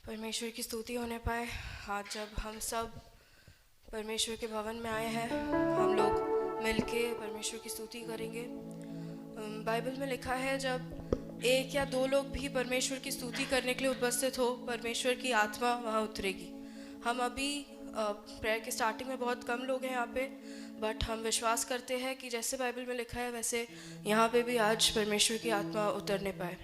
परमेश्वर की स्तुति होने पाए। आज जब हम सब परमेश्वर के भवन में आए हैं, हम लोग मिलके परमेश्वर की स्तुति करेंगे। बाइबल में लिखा है, जब एक या दो लोग भी परमेश्वर की स्तुति करने के लिए उपस्थित हो, परमेश्वर की आत्मा वहाँ उतरेगी। हम अभी प्रेयर के स्टार्टिंग में बहुत कम लोग हैं यहाँ पे, बट हम विश्वास करते हैं कि जैसे बाइबल में लिखा है वैसे यहाँ पे भी आज परमेश्वर की आत्मा उतरने पाए।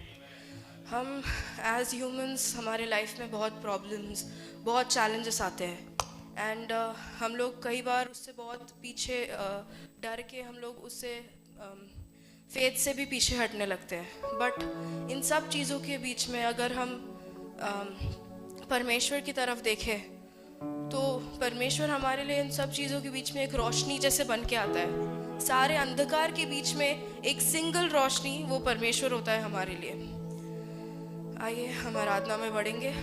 हम एज ह्यूमंस, हमारे लाइफ में बहुत प्रॉब्लम्स, बहुत चैलेंजेस आते हैं एंड हम लोग कई बार उससे बहुत पीछे डर के हम लोग उससे फेथ से भी पीछे हटने लगते हैं। बट इन सब चीज़ों के बीच में अगर हम परमेश्वर की तरफ देखें तो परमेश्वर हमारे लिए इन सब चीज़ों के बीच में एक रोशनी जैसे बन के आता है। सारे अंधकार के बीच में एक सिंगल रोशनी, वो परमेश्वर होता है हमारे लिए। आइए हम आराधना में बढ़ेंगे।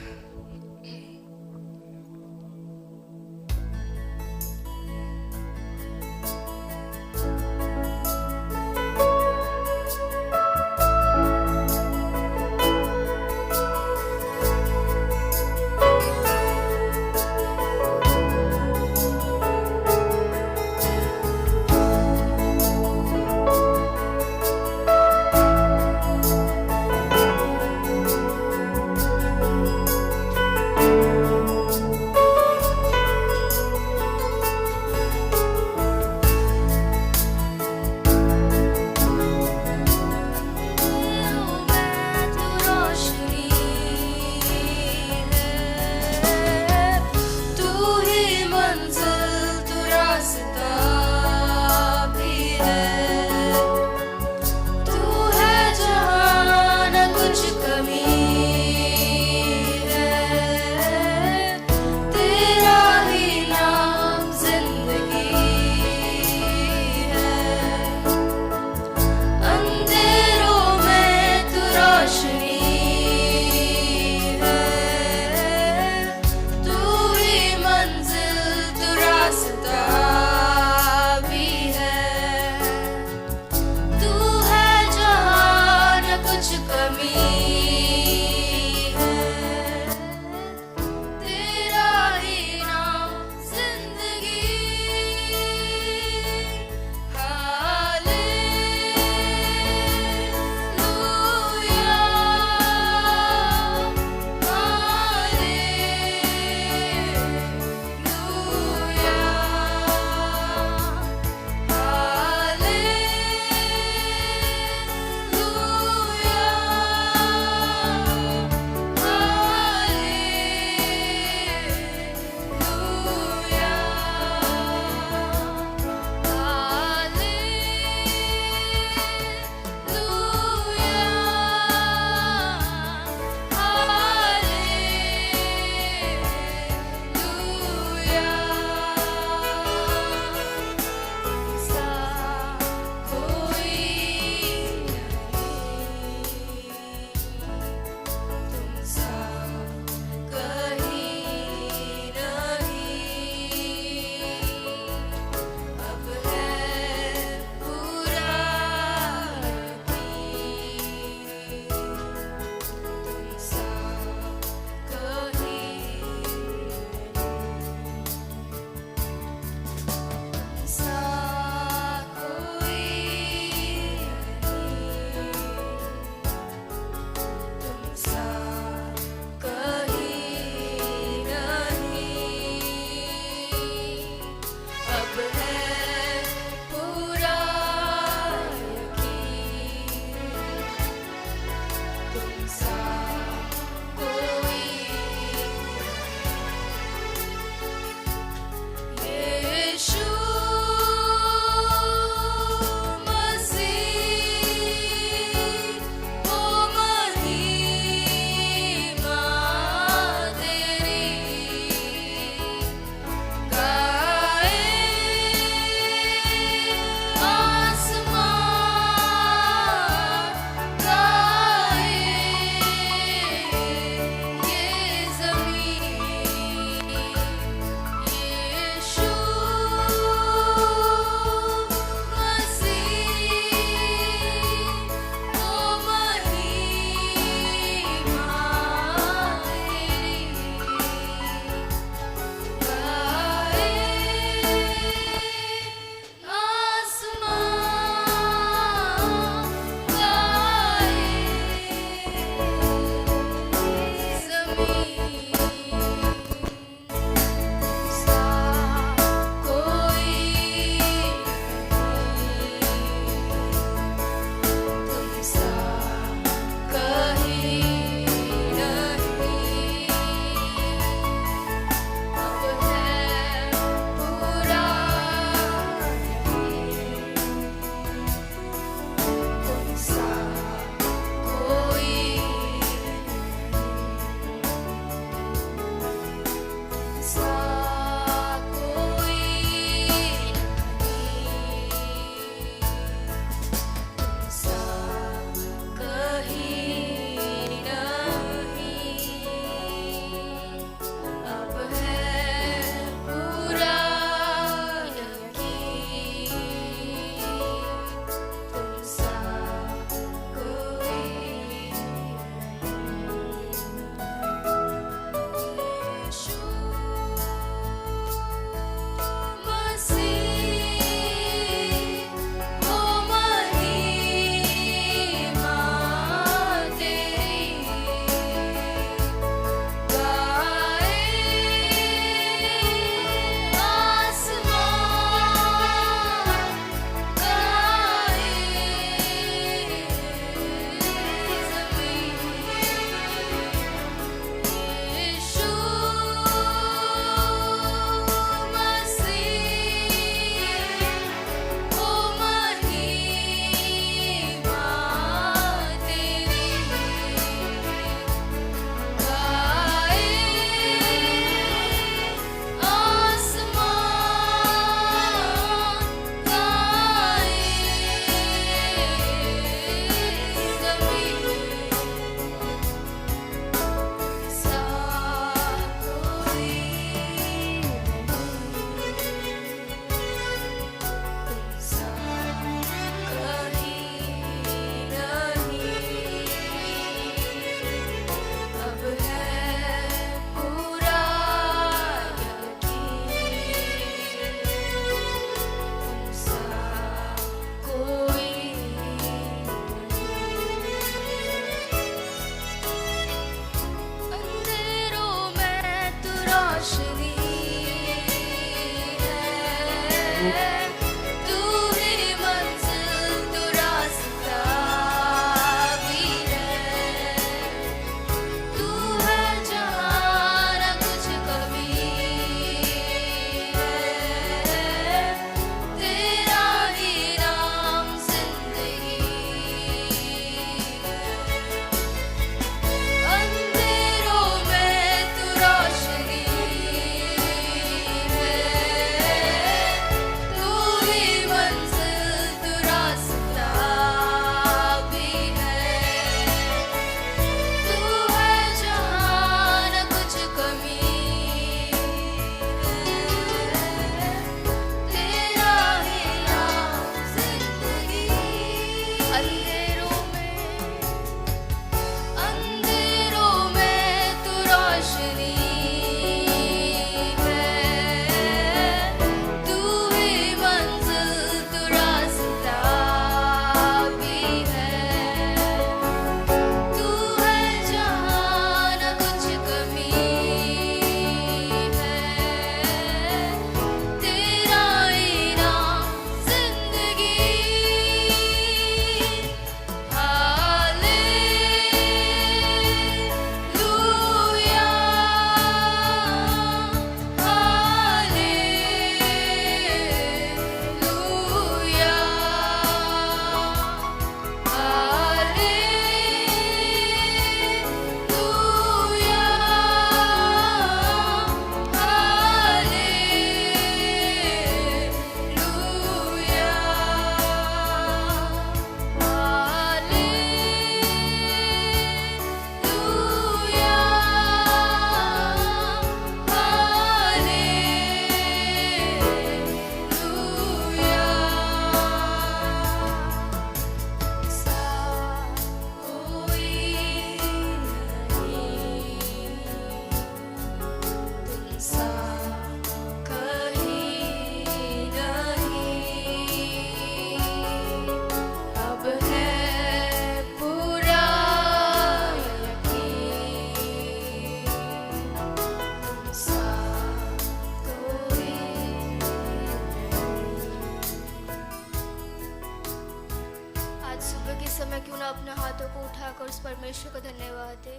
परमेश्वर को धन्यवाद दे।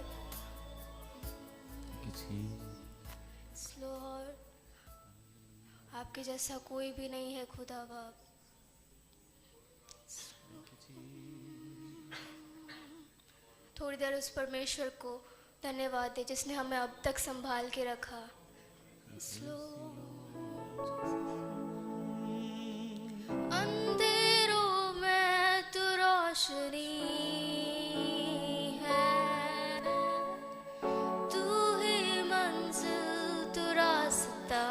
लॉर्ड, आपके जैसा कोई भी नहीं है खुदा बाप। थोड़ी देर उस परमेश्वर को धन्यवाद दे जिसने हमें अब तक संभाल के रखा। अंधेरों में तू रोशनी है, तू ही मंजिल, तू रास्ता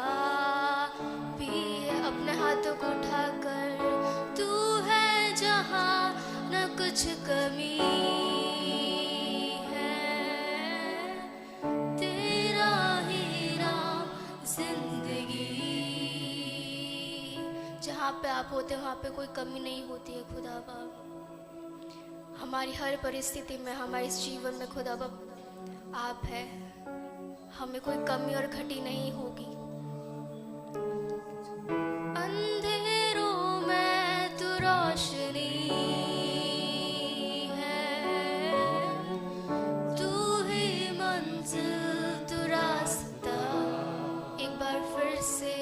भी है। अपने हाथों को उठाकर, तू है जहाँ न कुछ कमी है, तेरा ही राम जिंदगी। जहाँ पे आप होते वहाँ पे कोई कमी नहीं होती है खुदा बाप। हमारी हर परिस्थिति में, हमारे इस जीवन में खुदा बाप आप है, हमें कोई कमी और घटी नहीं होगी। अंधेरों में तू रोशनी है, तू ही मंजिल, तू रास्ता। एक बार फिर से,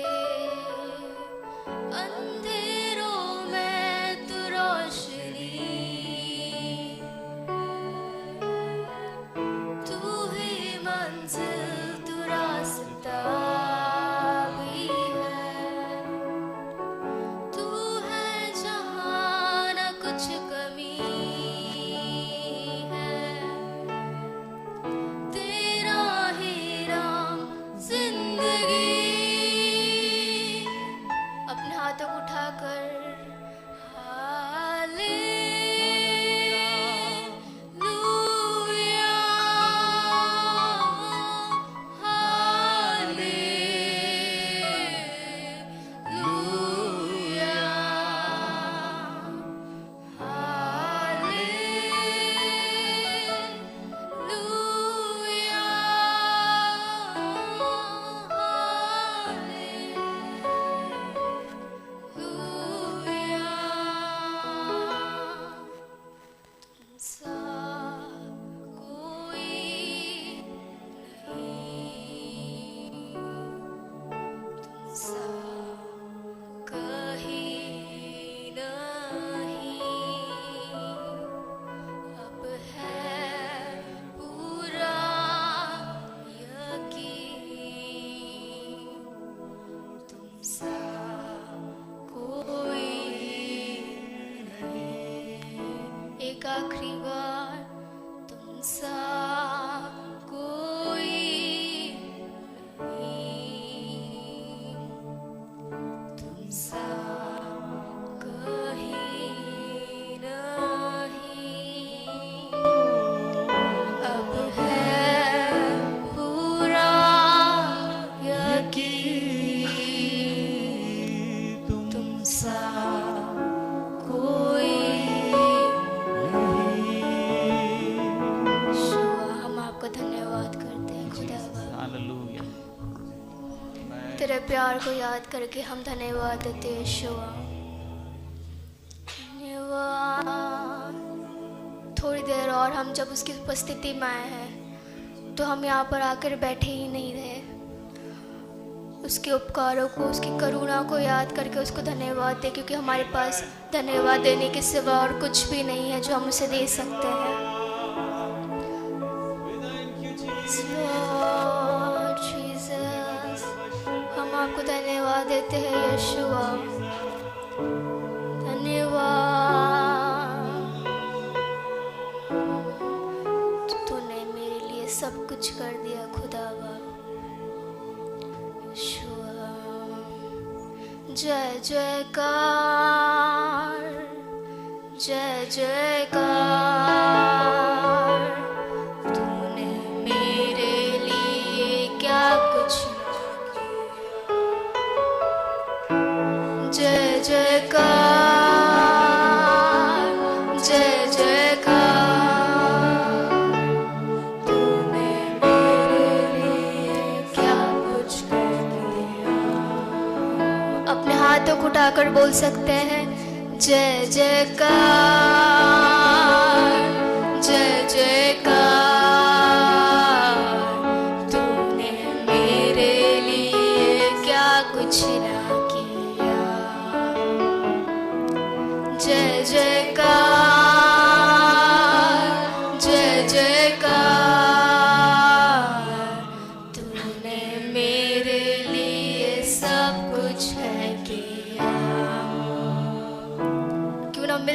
अंधेरों में तू रोशनी, तू ही मंजिल, तू रास्ता भी है, तू है जहाँ न कुछ कमी है, तेरा ही राम जिंदगी। अपने हाथों को उठाकर आखिरी बार, तुम सा कोई नहीं, तुम सा कहीं नहीं। अब है पूरा यकीन, तुम सा कोई। धन्यवाद करते हैं खुदा। हालेलुया। तेरे प्यार को याद करके हम धन्यवाद देते हैं यहोवा। धन्यवाद। थोड़ी देर और हम जब उसकी उपस्थिति में आए हैं तो हम यहाँ पर आकर बैठे ही नहीं रहे। उसके उपकारों को, उसकी करुणा को याद करके उसको धन्यवाद दे, क्योंकि हमारे पास धन्यवाद देने के सिवा और कुछ भी नहीं है जो हम उसे दे सकते हैं। Lord Jesus, हम आपको धन्यवाद देते हैं यहोवा। धन्यवाद, तूने मेरे लिए सब कुछ कर दिया खुदावा। यहोवा, जय जयकार, जय जयकार। जय जयकार, जय जयकार। तूने मेरे लिए क्या कुछ कर दिया। अपने हाथों को उठाकर बोल सकते हैं, जय जयकार, जय जयकार।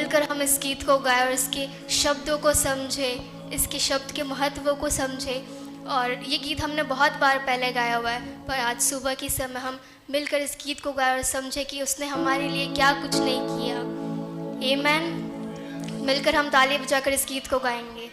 मिलकर हम इस गीत को गाएं और इसके शब्दों को समझें, इसके शब्द के महत्व को समझें। और ये गीत हमने बहुत बार पहले गाया हुआ है, पर आज सुबह के समय हम मिलकर इस गीत को गाएं और समझें कि उसने हमारे लिए क्या कुछ नहीं किया। आमीन। मिलकर हम ताली बजाकर इस गीत को गाएंगे।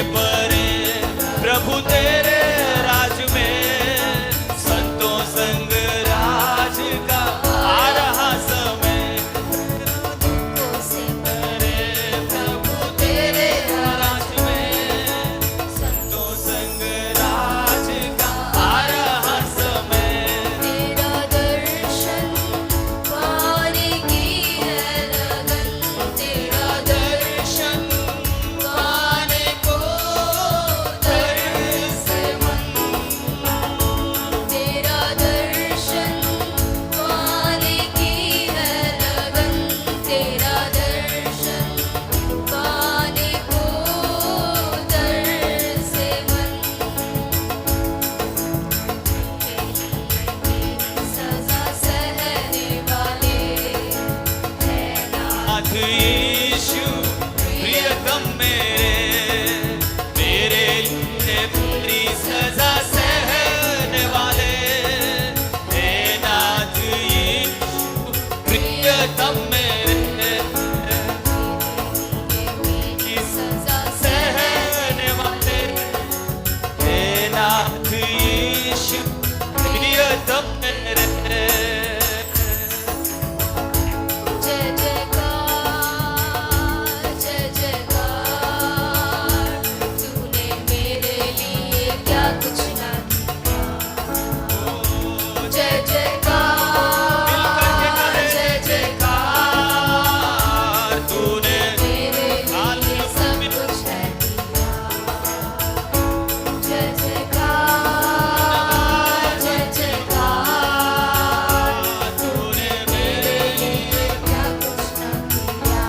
परे प्रभु तेरे राज में, संतों संग राज का आ रहा समय। दुखों से परे प्रभु तेरे राज में, संतों संग राज का आ रहा समय। तेरा दर्शन पाने की है लगन, तेरा दर्शन पाने को तरस मन, तेरा दर्शन पाने की है लगन, तेरा दर्शन पाने को तरस मन। सजा सहने वाले है नाथ यीशु प्रियतम मेरे, तेरे लिए मेरी सजा सहने वाले। हे नाथ यीशु प्रियतम मेरे, मेरी सजा सहने वाले। हे नाथ यीशु प्रियतम मेरे। जय जयकार, जय जयकार, तूने मेरे लिए क्या कुछ ना किया। जय जयकार, जय जयकार, तूने मेरे लिए सब कुछ है दिया। जय जयकार, जय जयकार, तूने मेरे लिए क्या कुछ ना किया।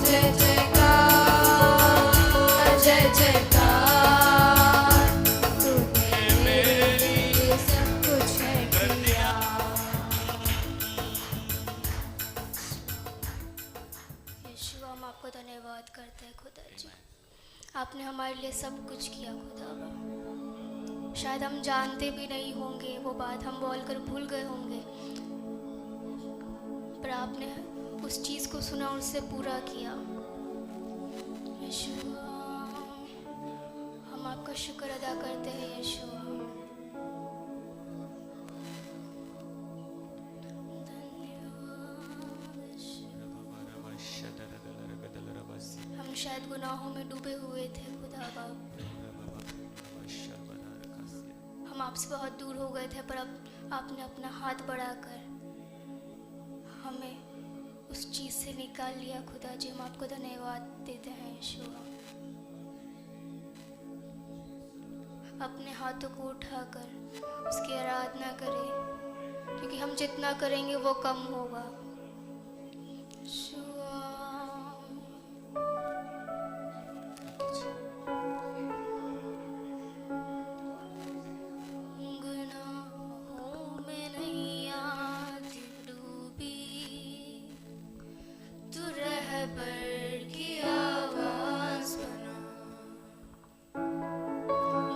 जय जयकार, जय जयकार, तूने मेरे लिए सब कुछ है किया। यीशु, हम आपको धन्यवाद करते हैं खुदा जी, आपने हमारे लिए सब कुछ किया खुदा। शायद हम जानते भी नहीं होंगे, वो बात हम बोलकर भूल गए होंगे, पर आपने उस चीज़ को सुना और उससे पूरा किया। यीशु, हम आपका शुक्र अदा करते हैं यीशु। हम शायद गुनाहों में डूबे हुए थे खुदा बाप, हम आपसे बहुत दूर हो गए थे, पर अब आपने अपना हाथ बढ़ाकर हमें उस चीज़ से निकाल लिया खुदा जी। हम आपको धन्यवाद देते हैं यीशु। अपने हाथों को उठाकर उसकी आराधना करें, क्योंकि हम जितना करेंगे वो कम होगा। यीशु, गुनाहों में नैया डूबी, तू रहबर की आवाज़ बना,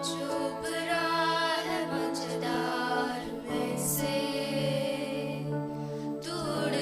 चुप रहा है मझधार में से, तू उड़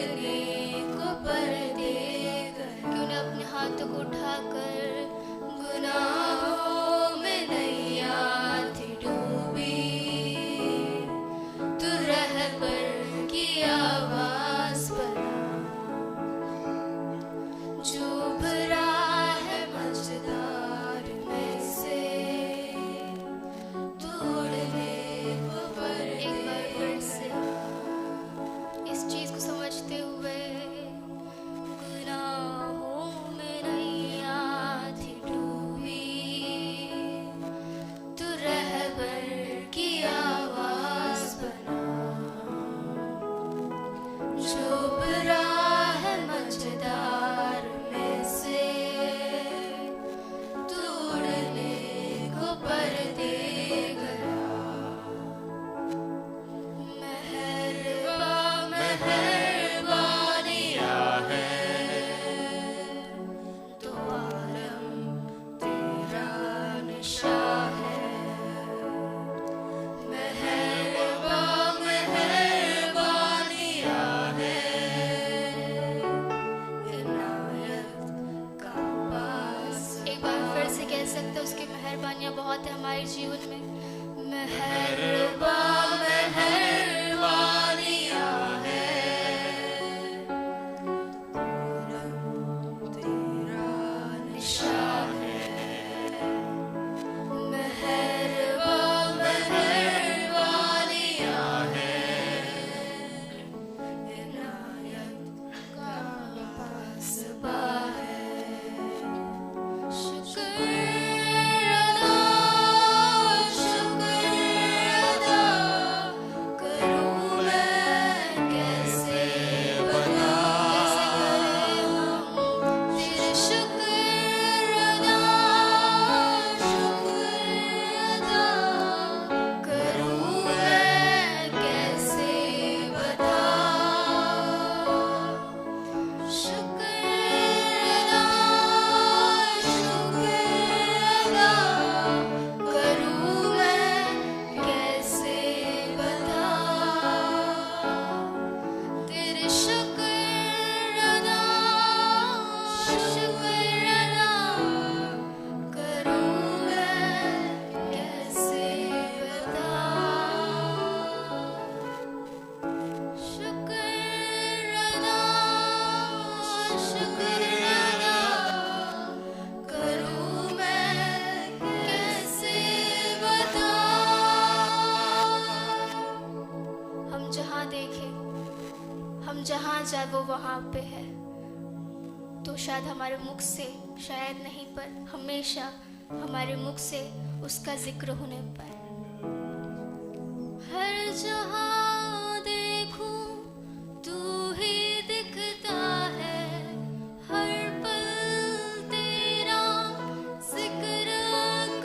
मेहरबानियाँ बहुत है हमारे जीवन में। मेहरबान मेहरबानियाँ है तेरा निशान है। मेहरबान मेहरबानियाँ है इनायत का पासबा है। शुक्र अदा करूं मैं कैसे बता तेरे शुक्र अदा करूं मैं कैसे बता शुक्र अदा करूं मैं कैसे बता तेरे शुक्र अदा करूं मैं कैसे बता शुक्र अदा करूं मैं कैसे बता। हम जहाँ देखें, हम जहाँ जाए वो वहाँ पे है। तो शायद हमारे मुख से, शायद नहीं पर हमेशा हमारे मुख से उसका जिक्र होने पाए। हर जहाँ देखूं तू ही दिखता है, हर पल तेरा जिक्र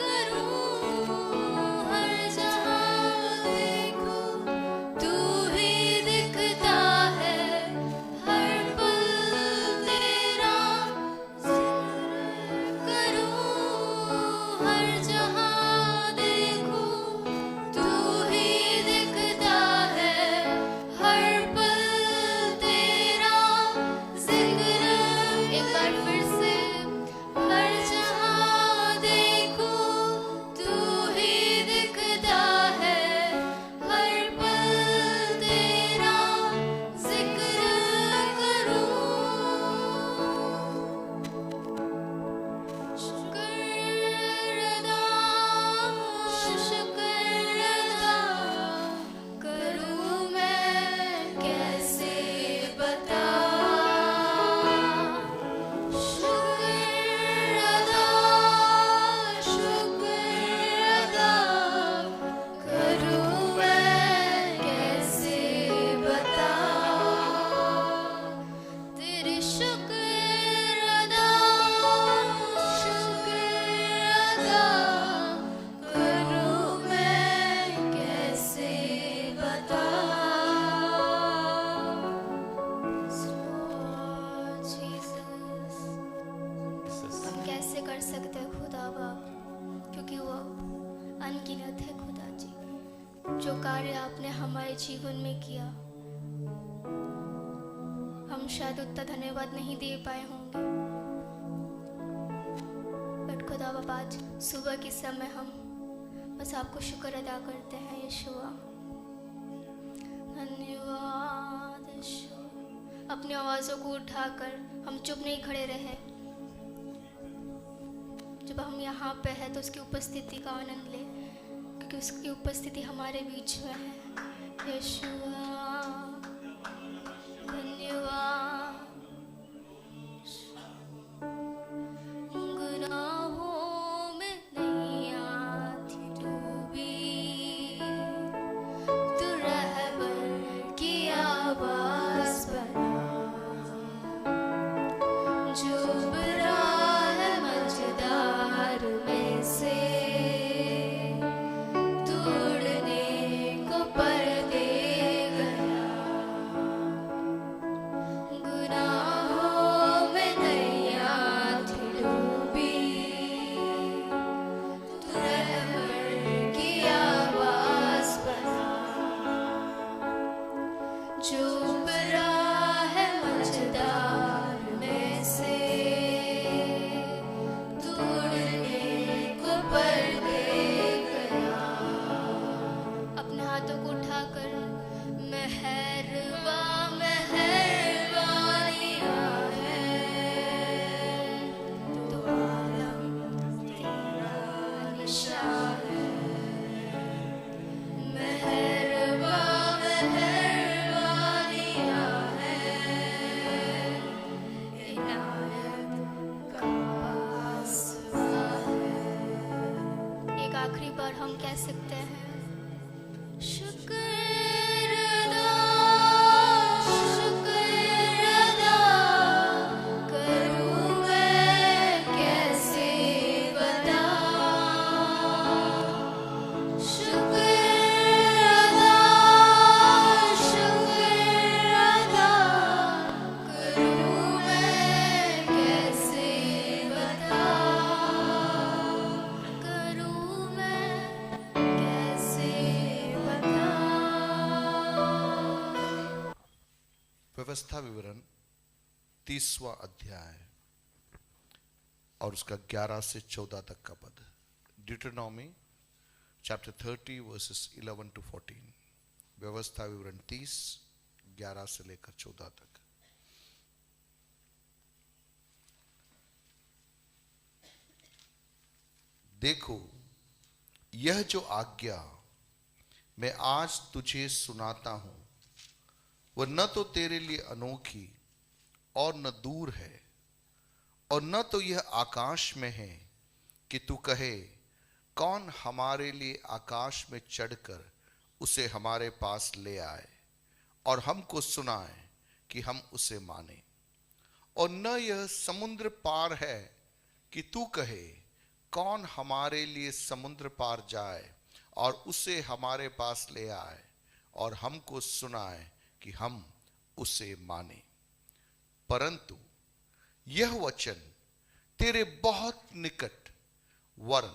करूं। हर जहाँ देखूं तू ही दिखता है, हर पल तेरा जिक्र करूं। हर जहाँ देखूं तू ही दिखता है, हर पल तेरा जिक्र। एक बार फिर से, हर जहाँ देखूं तू ही दिखता है, हर पल तेरा जिक्र करूं। शुक्र अदा करूं मैं कैसे बता शुक्र अदा करूं मैं कैसे बता तेरे शुक्र अदा करूं मैं कैसे बता। हम कैसे कर सकते हैं खुदा बाप, क्योंकि वो अनगिनत है खुदा जी। जो कार्य आपने हमारे जीवन में किया, हम शायद उतना धन्यवाद नहीं दे पाए होंगे, बट खुदा बाप आज सुबह के समय हम बस आपको शुक्र अदा करते हैं यीशुआ। धन्यवाद यीशु। अपनी आवाज़ों को उठाकर हम चुप नहीं खड़े रहे। जब हम यहाँ पे हैं तो उसकी उपस्थिति का आनंद ले, क्योंकि उसकी उपस्थिति हमारे बीच में है। यीशुआ धन्यवाद। गुनाहों में नैया थी डूबी, तू रहबर की आवाज़ बना। जो बरा है मझदार में से, तोड़ने को पर्दे आखिरी बार हम कह सकते हैं, शुक्र अदा करूं मैं कैसे बता, शुक्र अदा करूं मैं कैसे बता, करूं मैं कैसे बता। व्यवस्था विवरण 30वां अध्याय और उसका 11 से 14 तक का पद। ड्यूटेरोनॉमी चैप्टर 30 वर्सेस 11 to 14। व्यवस्था विवरण 30 11 से लेकर 14 तक। देखो, यह जो आज्ञा मैं आज तुझे सुनाता हूं वह न तो तेरे लिए अनोखी और न दूर है, और न तो यह आकाश में है कि तू कहे कौन हमारे लिए आकाश में चढ़कर उसे हमारे पास ले आए और हमको सुनाए कि हम उसे माने, और न यह समुद्र पार है कि तू कहे कौन हमारे लिए समुद्र पार जाए और उसे हमारे पास ले आए और हमको सुनाए कि हम उसे माने। परंतु यह वचन तेरे बहुत निकट वरन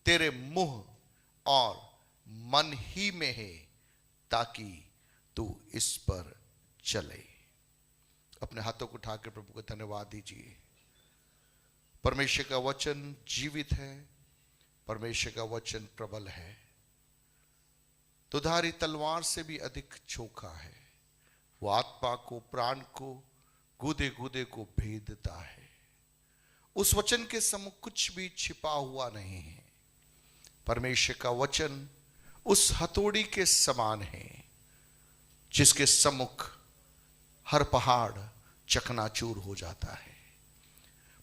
तेरे मुंह और मन ही में है, ताकि तू इस पर चले। अपने हाथों को उठाकर प्रभु को धन्यवाद दीजिए। परमेश्वर का वचन जीवित है, परमेश्वर का वचन प्रबल है, दुधारी तलवार से भी अधिक चोखा है। वो आत्मा को, प्राण को, गुदे गुदे को भेदता है। उस वचन के सम्मुख कुछ भी छिपा हुआ नहीं है। परमेश्वर का वचन उस हथौड़ी के समान है जिसके सम्मुख हर पहाड़ चकनाचूर हो जाता है।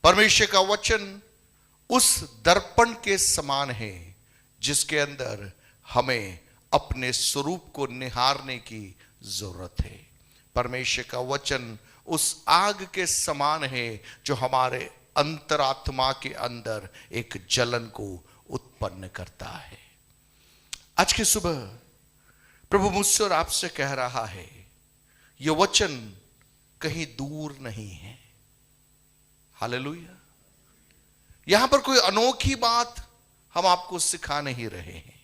परमेश्वर का वचन उस दर्पण के समान है जिसके अंदर हमें अपने स्वरूप को निहारने की जरूरत है। परमेश्वर का वचन उस आग के समान है जो हमारे अंतरात्मा के अंदर एक जलन को उत्पन्न करता है। आज की सुबह प्रभु मुझसे और आपसे कह रहा है, यह वचन कहीं दूर नहीं है। हालेलुया। यहां पर कोई अनोखी बात हम आपको सिखा नहीं रहे हैं।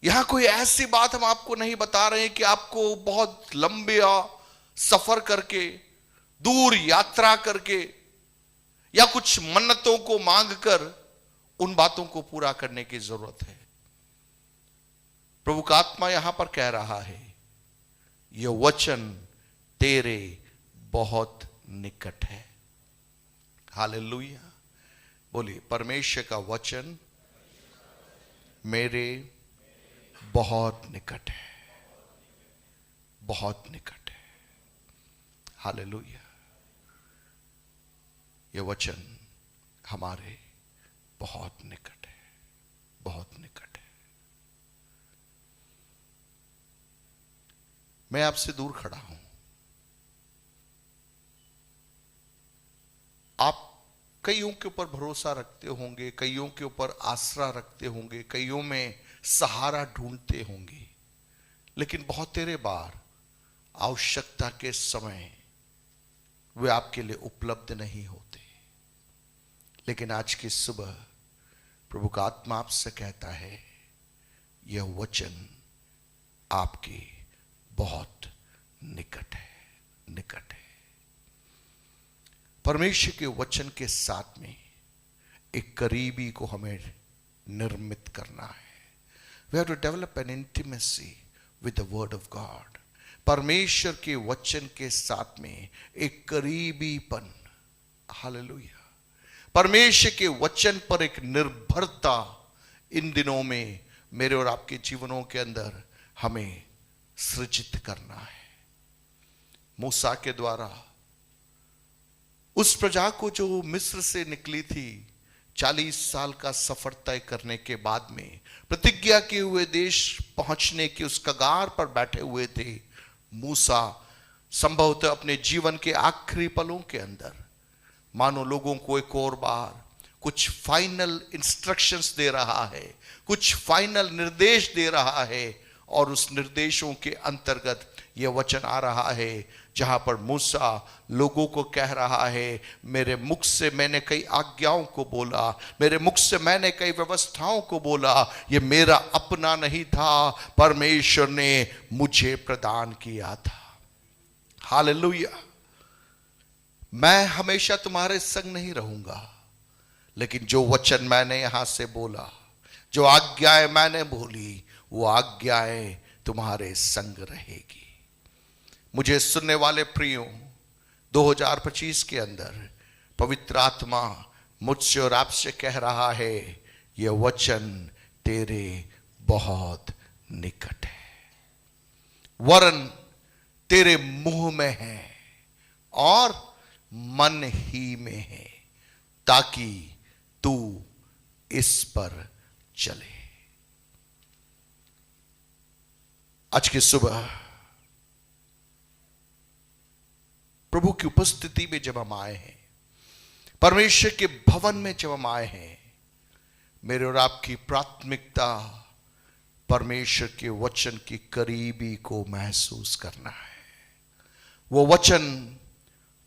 यहां कोई ऐसी बात हम आपको नहीं बता रहे हैं कि आपको बहुत लंबे सफर करके, दूर यात्रा करके या कुछ मन्नतों को मांगकर उन बातों को पूरा करने की जरूरत है। प्रभु का आत्मा यहां पर कह रहा है, यह वचन तेरे बहुत निकट है। हालेलुया। बोलिए, परमेश्वर का वचन मेरे बहुत निकट है, बहुत निकट है। हालेलुया। यह वचन हमारे बहुत निकट है, बहुत निकट है। मैं आपसे दूर खड़ा हूं। आप कईयों के ऊपर भरोसा रखते होंगे, कईयों के ऊपर आसरा रखते होंगे, कईयों में सहारा ढूंढते होंगे, लेकिन बहुत तेरे बार आवश्यकता के समय वे आपके लिए उपलब्ध नहीं होते। लेकिन आज की सुबह प्रभु का आत्मा आपसे कहता है, यह वचन आपके बहुत निकट है, निकट है। परमेश्वर के वचन के साथ में एक करीबी को हमें निर्मित करना है। We have to develop an intimacy with the word of God. परमेश्वर के वचन के साथ में एक करीबीपन। हालेलुया। परमेश्वर के वचन पर एक निर्भरता इन दिनों में मेरे और आपके जीवनों के अंदर हमें सृजित करना है। मूसा के द्वारा उस प्रजा को जो मिस्र से निकली थी, 40 साल का सफर तय करने के बाद में प्रतिज्ञा किए हुए देश पहुंचने की उस कगार पर बैठे हुए थे। मूसा संभवतः अपने जीवन के आखिरी पलों के अंदर मानो लोगों को एक और बार कुछ फाइनल इंस्ट्रक्शंस दे रहा है, कुछ फाइनल निर्देश दे रहा है। और उस निर्देशों के अंतर्गत यह वचन आ रहा है जहां पर मूसा लोगों को कह रहा है, मेरे मुख से मैंने कई आज्ञाओं को बोला, मेरे मुख से मैंने कई व्यवस्थाओं को बोला, यह मेरा अपना नहीं था, परमेश्वर ने मुझे प्रदान किया था। हालेलुया। मैं हमेशा तुम्हारे संग नहीं रहूंगा, लेकिन जो वचन मैंने यहां से बोला, जो आज्ञाएं मैंने बोली, वो आज्ञाएं तुम्हारे संग रहेगी। मुझे सुनने वाले प्रियों, 2025 के अंदर पवित्र आत्मा मुझसे और आपसे कह रहा है, यह वचन तेरे बहुत निकट है, वरन तेरे मुंह में है और मन ही में है, ताकि तू इस पर चले। आज की सुबह प्रभु की उपस्थिति में जब हम आए हैं, परमेश्वर के भवन में जब हम आए हैं, मेरे और आपकी प्राथमिकता परमेश्वर के वचन की करीबी को महसूस करना है। वो वचन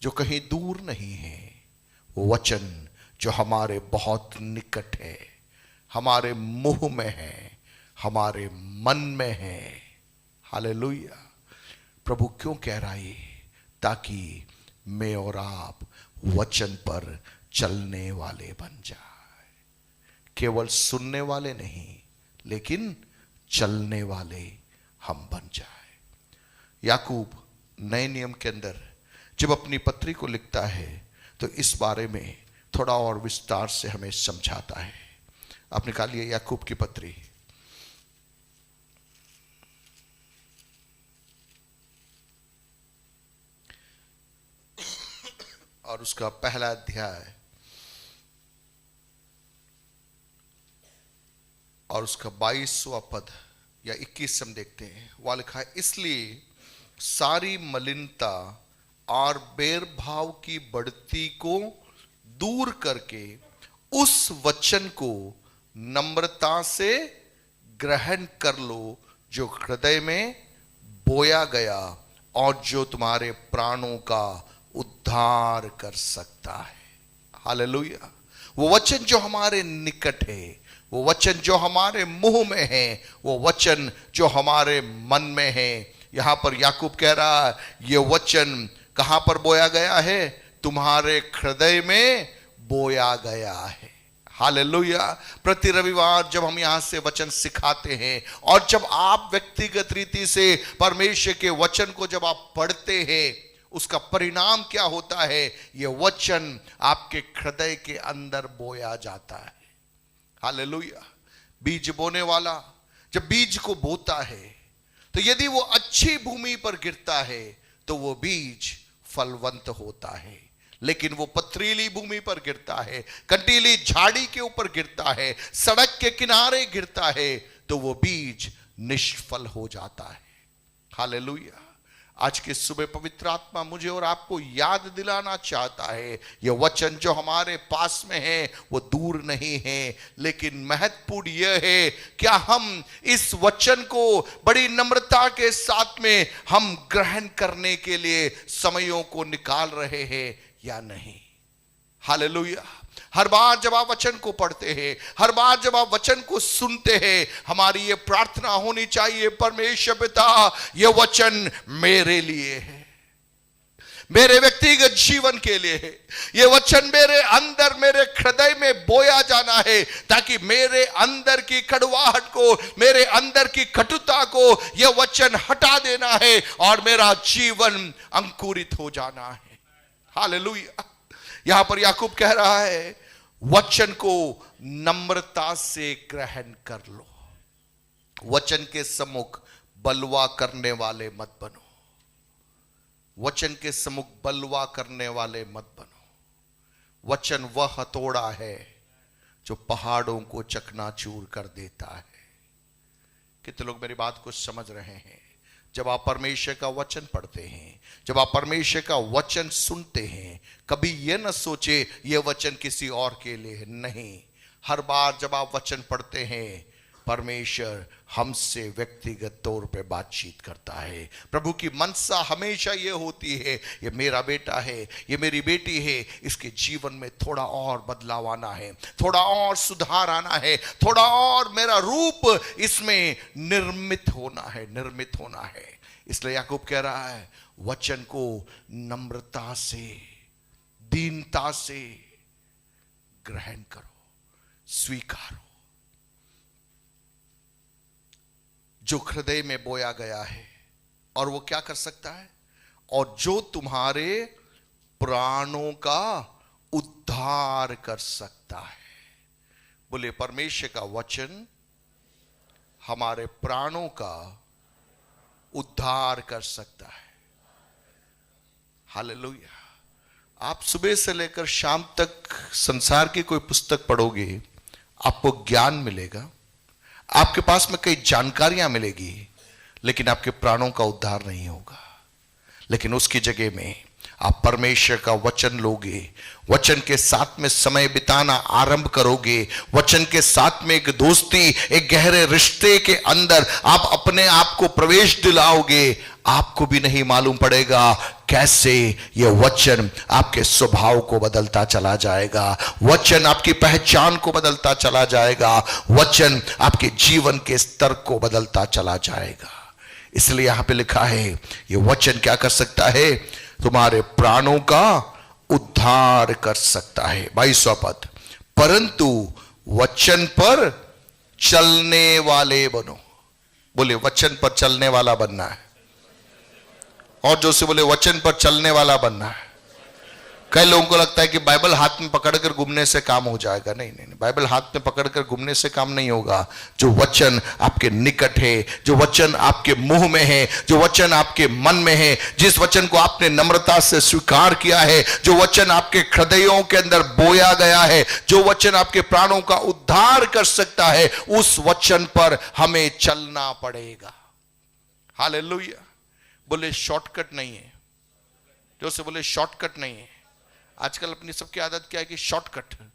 जो कहीं दूर नहीं है, वो वचन जो हमारे बहुत निकट है, हमारे मुंह में है, हमारे मन में है। हालेलुया। प्रभु क्यों कह रहा है? ताकि मैं और आप वचन पर चलने वाले बन जाए, केवल सुनने वाले नहीं, लेकिन चलने वाले हम बन जाए। याकूब नए नियम के अंदर जब अपनी पत्री को लिखता है तो इस बारे में थोड़ा और विस्तार से हमें समझाता है। आप निकालिए याकूब की पत्री और उसका पहला अध्याय और उसका 22वां पद या 21 हम देखते हैं। वहां लिखा है, इसलिए सारी मलिनता और बैरभाव की बढ़ती को दूर करके उस वचन को नम्रता से ग्रहण कर लो, जो हृदय में बोया गया और जो तुम्हारे प्राणों का उद्धार कर सकता है। हालेलुया। वो वचन जो हमारे निकट है, वो वचन जो हमारे मुंह में है, वो वचन जो हमारे मन में है। यहां पर याकूब कह रहा है, ये वचन कहां पर बोया गया है? तुम्हारे हृदय में बोया गया है। हालेलुया। प्रति रविवार जब हम यहां से वचन सिखाते हैं और जब आप व्यक्तिगत रीति से परमेश्वर के वचन को जब आप पढ़ते हैं, उसका परिणाम क्या होता है? यह वचन आपके हृदय के अंदर बोया जाता है। हालेलुया। बीज बोने वाला जब बीज को बोता है, तो यदि वो अच्छी भूमि पर गिरता है तो वो बीज फलवंत होता है। लेकिन वो पथरीली भूमि पर गिरता है, कंटीली झाड़ी के ऊपर गिरता है, सड़क के किनारे गिरता है, तो वो बीज निष्फल हो जाता है। हालेलुया। आज के सुबह पवित्र आत्मा मुझे और आपको याद दिलाना चाहता है, यह वचन जो हमारे पास में है वो दूर नहीं है, लेकिन महत्वपूर्ण यह है क्या हम इस वचन को बड़ी नम्रता के साथ में हम ग्रहण करने के लिए समयों को निकाल रहे हैं या नहीं। हालेलुया। हर बार जब आप वचन को पढ़ते हैं, हर बार जब आप वचन को सुनते हैं, हमारी ये प्रार्थना होनी चाहिए, परमेश्वर पिता ये वचन मेरे लिए है, मेरे व्यक्तिगत जीवन के लिए है। ये वचन मेरे अंदर, मेरे हृदय में बोया जाना है, ताकि मेरे अंदर की कड़वाहट को, मेरे अंदर की कटुता को यह वचन हटा देना है और मेरा जीवन अंकुरित हो जाना है। हालेलुया। यहां पर याकूब कह रहा है, वचन को नम्रता से ग्रहण कर लो, वचन के सम्मुख बलवा करने वाले मत बनो, वचन के सम्मुख बलवा करने वाले मत बनो। वचन वह हथौड़ा है जो पहाड़ों को चकनाचूर कर देता है। कितने लोग मेरी बात को समझ रहे हैं? जब आप परमेश्वर का वचन पढ़ते हैं, जब आप परमेश्वर का वचन सुनते हैं, कभी यह न सोचे यह वचन किसी और के लिए नहीं। हर बार जब आप वचन पढ़ते हैं, परमेश्वर हमसे व्यक्तिगत तौर पे बातचीत करता है। प्रभु की मनसा हमेशा ये होती है, ये मेरा बेटा है, ये मेरी बेटी है, इसके जीवन में थोड़ा और बदलाव आना है, थोड़ा और सुधार आना है, थोड़ा और मेरा रूप इसमें निर्मित होना है। इसलिए याकूब कह रहा है, वचन को नम्रता से, दीनता से ग्रहण करो, स्वीकारो। जो हृदय में बोया गया है, और वो क्या कर सकता है? और जो तुम्हारे प्राणों का उद्धार कर सकता है। बोले, परमेश्वर का वचन हमारे प्राणों का उद्धार कर सकता है। हालेलुया। आप सुबह से लेकर शाम तक संसार की कोई पुस्तक पढ़ोगे, आपको ज्ञान मिलेगा, आपके पास में कई जानकारियां मिलेगी, लेकिन आपके प्राणों का उद्धार नहीं होगा। लेकिन उसकी जगह में आप परमेश्वर का वचन लोगे, वचन के साथ में समय बिताना आरंभ करोगे, वचन के साथ में एक दोस्ती, एक गहरे रिश्ते के अंदर आप अपने आप को प्रवेश दिलाओगे। आपको भी नहीं मालूम पड़ेगा कैसे यह वचन आपके स्वभाव को बदलता चला जाएगा, वचन आपकी पहचान को बदलता चला जाएगा, वचन आपके जीवन के स्तर को बदलता चला जाएगा। इसलिए यहां पे लिखा है, यह वचन क्या कर सकता है? तुम्हारे प्राणों का उद्धार कर सकता है। 22वां पद, परंतु वचन पर चलने वाले बनो। बोले, वचन पर चलने वाला बनना है। और जो से बोले, वचन पर चलने वाला बनना है। कई लोगों को लगता है कि बाइबल हाथ में पकड़कर घूमने से काम हो जाएगा। नहीं, बाइबल हाथ में पकड़कर घूमने से काम नहीं होगा। जो वचन आपके निकट है, जो वचन आपके मुंह में है, जो वचन आपके मन में है, जिस वचन को आपने नम्रता से स्वीकार किया है, जो वचन आपके हृदयों के अंदर बोया गया है, जो वचन आपके प्राणों का उद्धार कर सकता है, उस वचन पर हमें चलना पड़ेगा। हालेलुया। बोले, शॉर्टकट नहीं है। जो से बोले, शॉर्टकट नहीं है। आजकल अपनी सबकी आदत क्या है कि शॉर्टकट है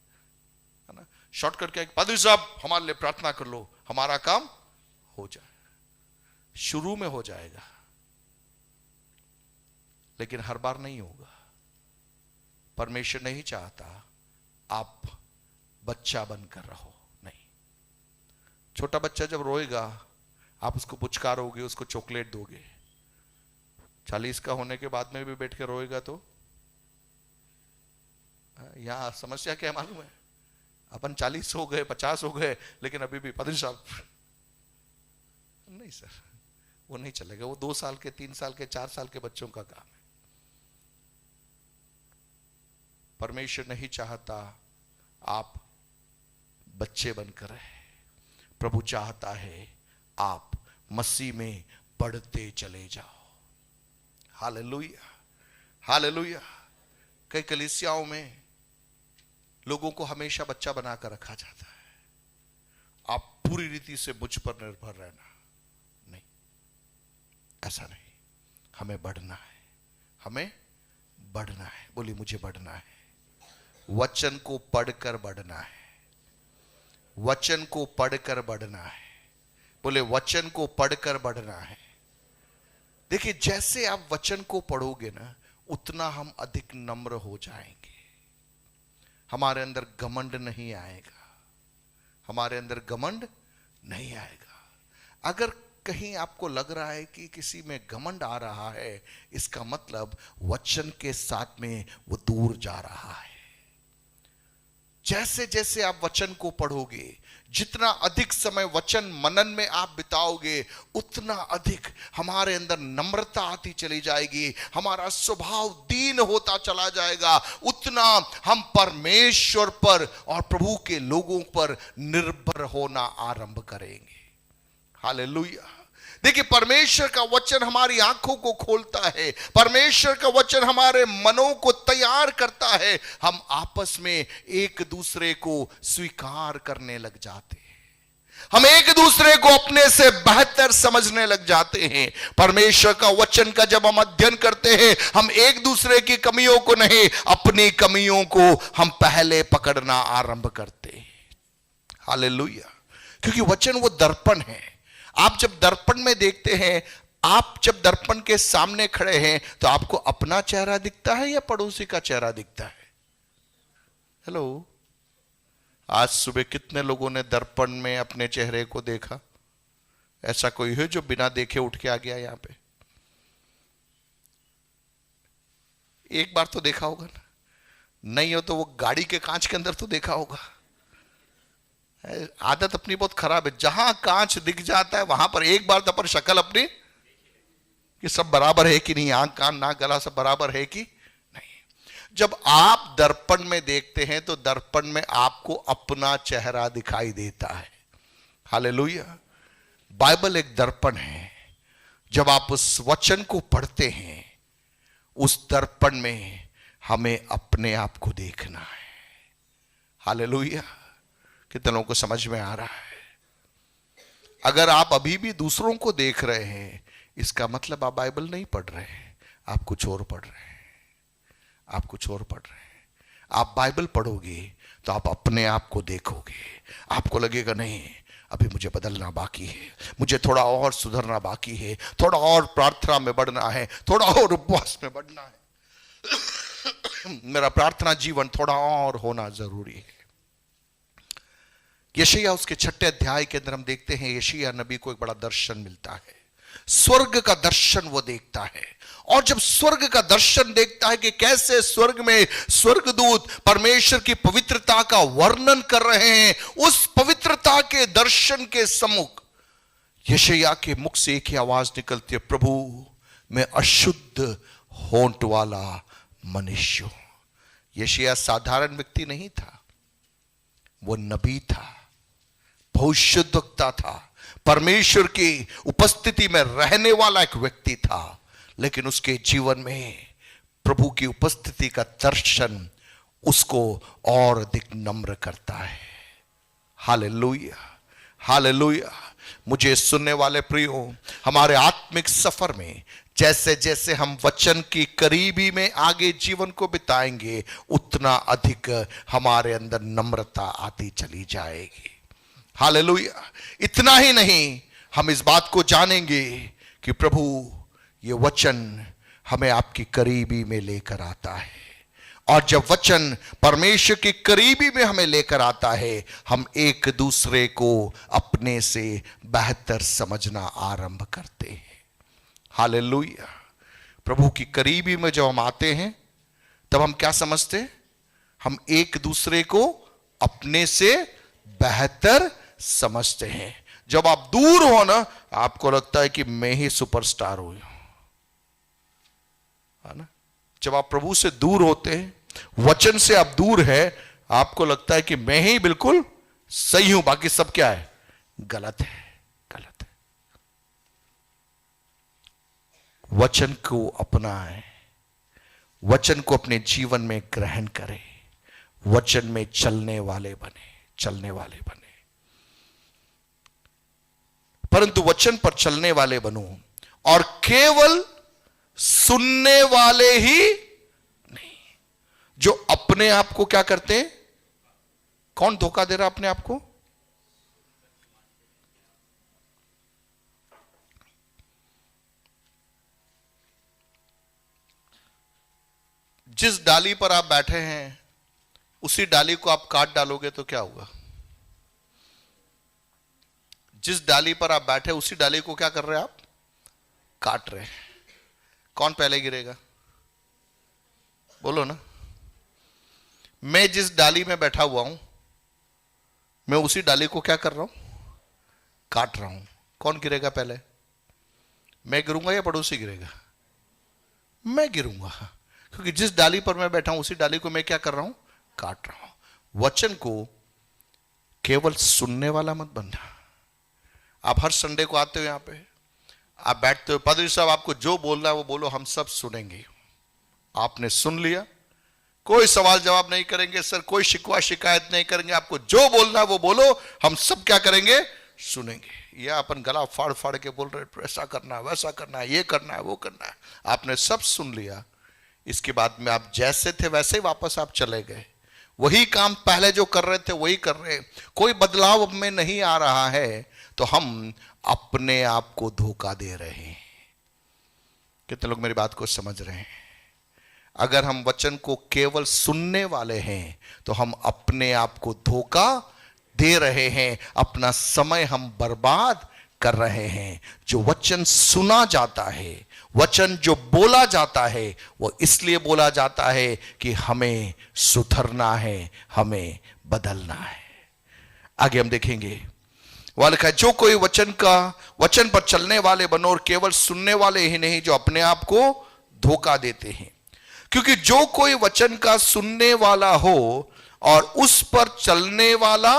ना। शॉर्टकट क्या है? पादरी साहब हमारे लिए प्रार्थना कर लो, हमारा काम हो जाए। शुरू में हो जाएगा, लेकिन हर बार नहीं होगा। परमेश्वर नहीं चाहता आप बच्चा बनकर रहो। नहीं, छोटा बच्चा जब रोएगा, आप उसको पुचकारोगे, उसको चॉकलेट दोगे। 40 का होने के बाद में भी बैठ के रोएगा तो यहां समस्या क्या है मालूम है? अपन 40 हो गए, 50 हो गए, लेकिन अभी भी पादरी साहब नहीं सर, वो नहीं चलेगा। वो 2 साल के, 3 साल के, 4 साल के बच्चों का काम है। परमेश्वर नहीं चाहता आप बच्चे बनकर रहे। प्रभु चाहता है आप मसीह में बढ़ते चले जाओ। Hallelujah, hallelujah. कई कलीसियाओं में लोगों को हमेशा बच्चा बनाकर रखा जाता है। आप पूरी रीति से मुझ पर निर्भर रहना। नहीं, ऐसा नहीं। हमें बढ़ना है, हमें बढ़ना है। बोलिए, मुझे बढ़ना है। वचन को पढ़कर बढ़ना है, वचन को पढ़कर बढ़ना है। बोले, वचन को पढ़कर बढ़ना है। देखिए, जैसे आप वचन को पढ़ोगे ना, उतना हम अधिक नम्र हो जाएंगे। हमारे अंदर घमंड नहीं आएगा, हमारे अंदर घमंड नहीं आएगा। अगर कहीं आपको लग रहा है कि किसी में घमंड आ रहा है, इसका मतलब वचन के साथ में वो दूर जा रहा है। जैसे जैसे आप वचन को पढ़ोगे, जितना अधिक समय वचन मनन में आप बिताओगे, उतना अधिक हमारे अंदर नम्रता आती चली जाएगी, हमारा स्वभाव दीन होता चला जाएगा। उतना हम परमेश्वर पर और प्रभु के लोगों पर निर्भर होना आरंभ करेंगे। हालेलुया। देखिए, परमेश्वर का वचन हमारी आंखों को खोलता है, परमेश्वर का वचन हमारे मनों को तैयार करता है। हम आपस में एक दूसरे को स्वीकार करने लग जाते हैं, हम एक दूसरे को अपने से बेहतर समझने लग जाते हैं। परमेश्वर का वचन का जब हम अध्ययन करते हैं, हम एक दूसरे की कमियों को नहीं, अपनी कमियों को हम पहले पकड़ना आरंभ करते हैं। हालेलुया। क्योंकि वचन वो दर्पण है। आप जब दर्पण में देखते हैं, आप जब दर्पण के सामने खड़े हैं, तो आपको अपना चेहरा दिखता है या पड़ोसी का चेहरा दिखता है? हेलो, आज सुबह कितने लोगों ने दर्पण में अपने चेहरे को देखा? ऐसा कोई है जो बिना देखे उठ के आ गया यहां पे? एक बार तो देखा होगा ना, नहीं हो तो वो गाड़ी के कांच के अंदर तो देखा होगा। आदत अपनी बहुत खराब है, जहां कांच दिख जाता है वहां पर एक बार तो अपन शक्ल अपनी कि सब बराबर है कि नहीं, आंख कान नाक गला सब बराबर है कि नहीं। जब आप दर्पण में देखते हैं तो दर्पण में आपको अपना चेहरा दिखाई देता है। हालेलुया। बाइबल एक दर्पण है। जब आप उस वचन को पढ़ते हैं, उस दर्पण में हमें अपने आप को देखना है। हालेलुया। कितने लोगों को समझ में आ रहा है? अगर आप अभी भी दूसरों को देख रहे हैं, इसका मतलब आप बाइबल नहीं पढ़ रहे हैं, आप कुछ और पढ़ रहे हैं, आप कुछ और पढ़ रहे हैं। आप बाइबल पढ़ोगे तो आप अपने आप को देखोगे, आपको लगेगा नहीं, अभी मुझे बदलना बाकी है, मुझे थोड़ा और सुधरना बाकी है, थोड़ा और प्रार्थना में बढ़ना है, थोड़ा और उपवास में बढ़ना है, मेरा प्रार्थना जीवन थोड़ा और होना जरूरी है। यशायाह उसके 6 अध्याय के अंदर हम देखते हैं, यशायाह नबी को एक बड़ा दर्शन मिलता है। स्वर्ग का दर्शन वो देखता है, और जब स्वर्ग का दर्शन देखता है कि कैसे स्वर्ग में स्वर्गदूत परमेश्वर की पवित्रता का वर्णन कर रहे हैं, उस पवित्रता के दर्शन के सम्मुख यशायाह के मुख से एक ही आवाज निकलती है, प्रभु मैं अशुद्ध होंठ वाला मनुष्य हूं। यशायाह साधारण व्यक्ति नहीं था, वो नबी था, भविष्यद्वक्ता था, परमेश्वर की उपस्थिति में रहने वाला एक व्यक्ति था। लेकिन उसके जीवन में प्रभु की उपस्थिति का दर्शन उसको और अधिक नम्र करता है। Hallelujah, hallelujah. मुझे सुनने वाले प्रियो, हमारे आत्मिक सफर में जैसे जैसे हम वचन की करीबी में आगे जीवन को बिताएंगे, उतना अधिक हमारे अंदर नम्रता आती चली जाएगी। हालेलुया। इतना ही नहीं, हम इस बात को जानेंगे कि प्रभु ये वचन हमें आपकी करीबी में लेकर आता है, और जब वचन परमेश्वर की करीबी में हमें लेकर आता है, हम एक दूसरे को अपने से बेहतर समझना आरंभ करते हैं। हालेलुया। प्रभु की करीबी में जब हम आते हैं, तब हम क्या समझते हैं? हम एक दूसरे को अपने से बेहतर समझते हैं। जब आप दूर हो ना, आपको लगता है कि मैं ही सुपरस्टार हूं, है ना? जब आप प्रभु से दूर होते हैं, वचन से आप दूर है, आपको लगता है कि मैं ही बिल्कुल सही हूं, बाकी सब क्या है? गलत है, गलत है। वचन को अपनाएं, वचन को अपने जीवन में ग्रहण करें, वचन में चलने वाले बने, चलने वाले बने। परंतु वचन पर चलने वाले बनो, और केवल सुनने वाले ही नहीं, जो अपने आप को क्या करते हैं? कौन धोखा दे रहा अपने आप को? जिस डाली पर आप बैठे हैं, उसी डाली को आप काट डालोगे तो क्या होगा? जिस डाली पर आप बैठे, उसी डाली को क्या कर रहे हैं आप? काट रहे हैं। कौन पहले गिरेगा? बोलो ना। मैं जिस डाली में बैठा हुआ हूं, मैं उसी डाली को क्या कर रहा हूं? काट रहा हूं। कौन गिरेगा पहले? मैं गिरूंगा या पड़ोसी गिरेगा? मैं गिरूंगा, क्योंकि जिस डाली पर मैं बैठा हूं, उसी डाली को मैं क्या कर रहा हूं? काट रहा हूं। वचन को केवल सुनने वाला मत बनना। आप हर संडे को आते हो यहां पे, आप बैठते हो, पादरी साहब आपको जो बोलना है वो बोलो, हम सब सुनेंगे। आपने सुन लिया, कोई सवाल जवाब नहीं करेंगे सर, कोई शिकवा शिकायत नहीं करेंगे, आपको जो बोलना है वो बोलो, हम सब क्या करेंगे, सुनेंगे। ये अपन गला फाड़ फाड़ के बोल रहे ऐसा करना है, वैसा करना है, ये करना है, वो करना है। आपने सब सुन लिया, इसके बाद में आप जैसे थे वैसे ही वापस आप चले गए, वही काम पहले जो कर रहे थे वही कर रहे, कोई बदलाव अब में नहीं आ रहा है, तो हम अपने आप को धोखा दे रहे हैं। कितने लोग मेरी बात को समझ रहे हैं? अगर हम वचन को केवल सुनने वाले हैं तो हम अपने आप को धोखा दे रहे हैं, अपना समय हम बर्बाद कर रहे हैं। जो वचन सुना जाता है, वचन जो बोला जाता है, वो इसलिए बोला जाता है कि हमें सुधरना है, हमें बदलना है। आगे हम देखेंगे, वह लिखा है, जो कोई वचन पर चलने वाले बनो और केवल सुनने वाले ही नहीं जो अपने आप को धोखा देते हैं। क्योंकि जो कोई वचन का सुनने वाला हो और उस पर चलने वाला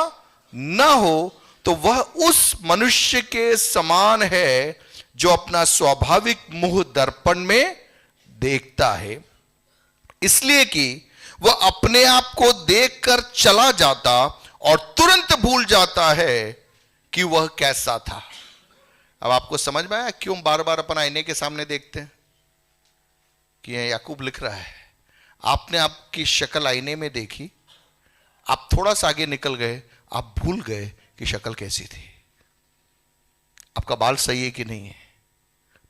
न हो तो वह उस मनुष्य के समान है जो अपना स्वाभाविक मुंह दर्पण में देखता है, इसलिए कि वह अपने आप को देखकर चला जाता और तुरंत भूल जाता है कि वह कैसा था। अब आपको समझ में आया क्यों बार बार अपन आईने के सामने देखते हैं? कि याकूब लिख रहा है, आपने आपकी शक्ल आईने में देखी, आप थोड़ा सा आगे निकल गए, आप भूल गए कि शक्ल कैसी थी। आपका बाल सही है कि नहीं है,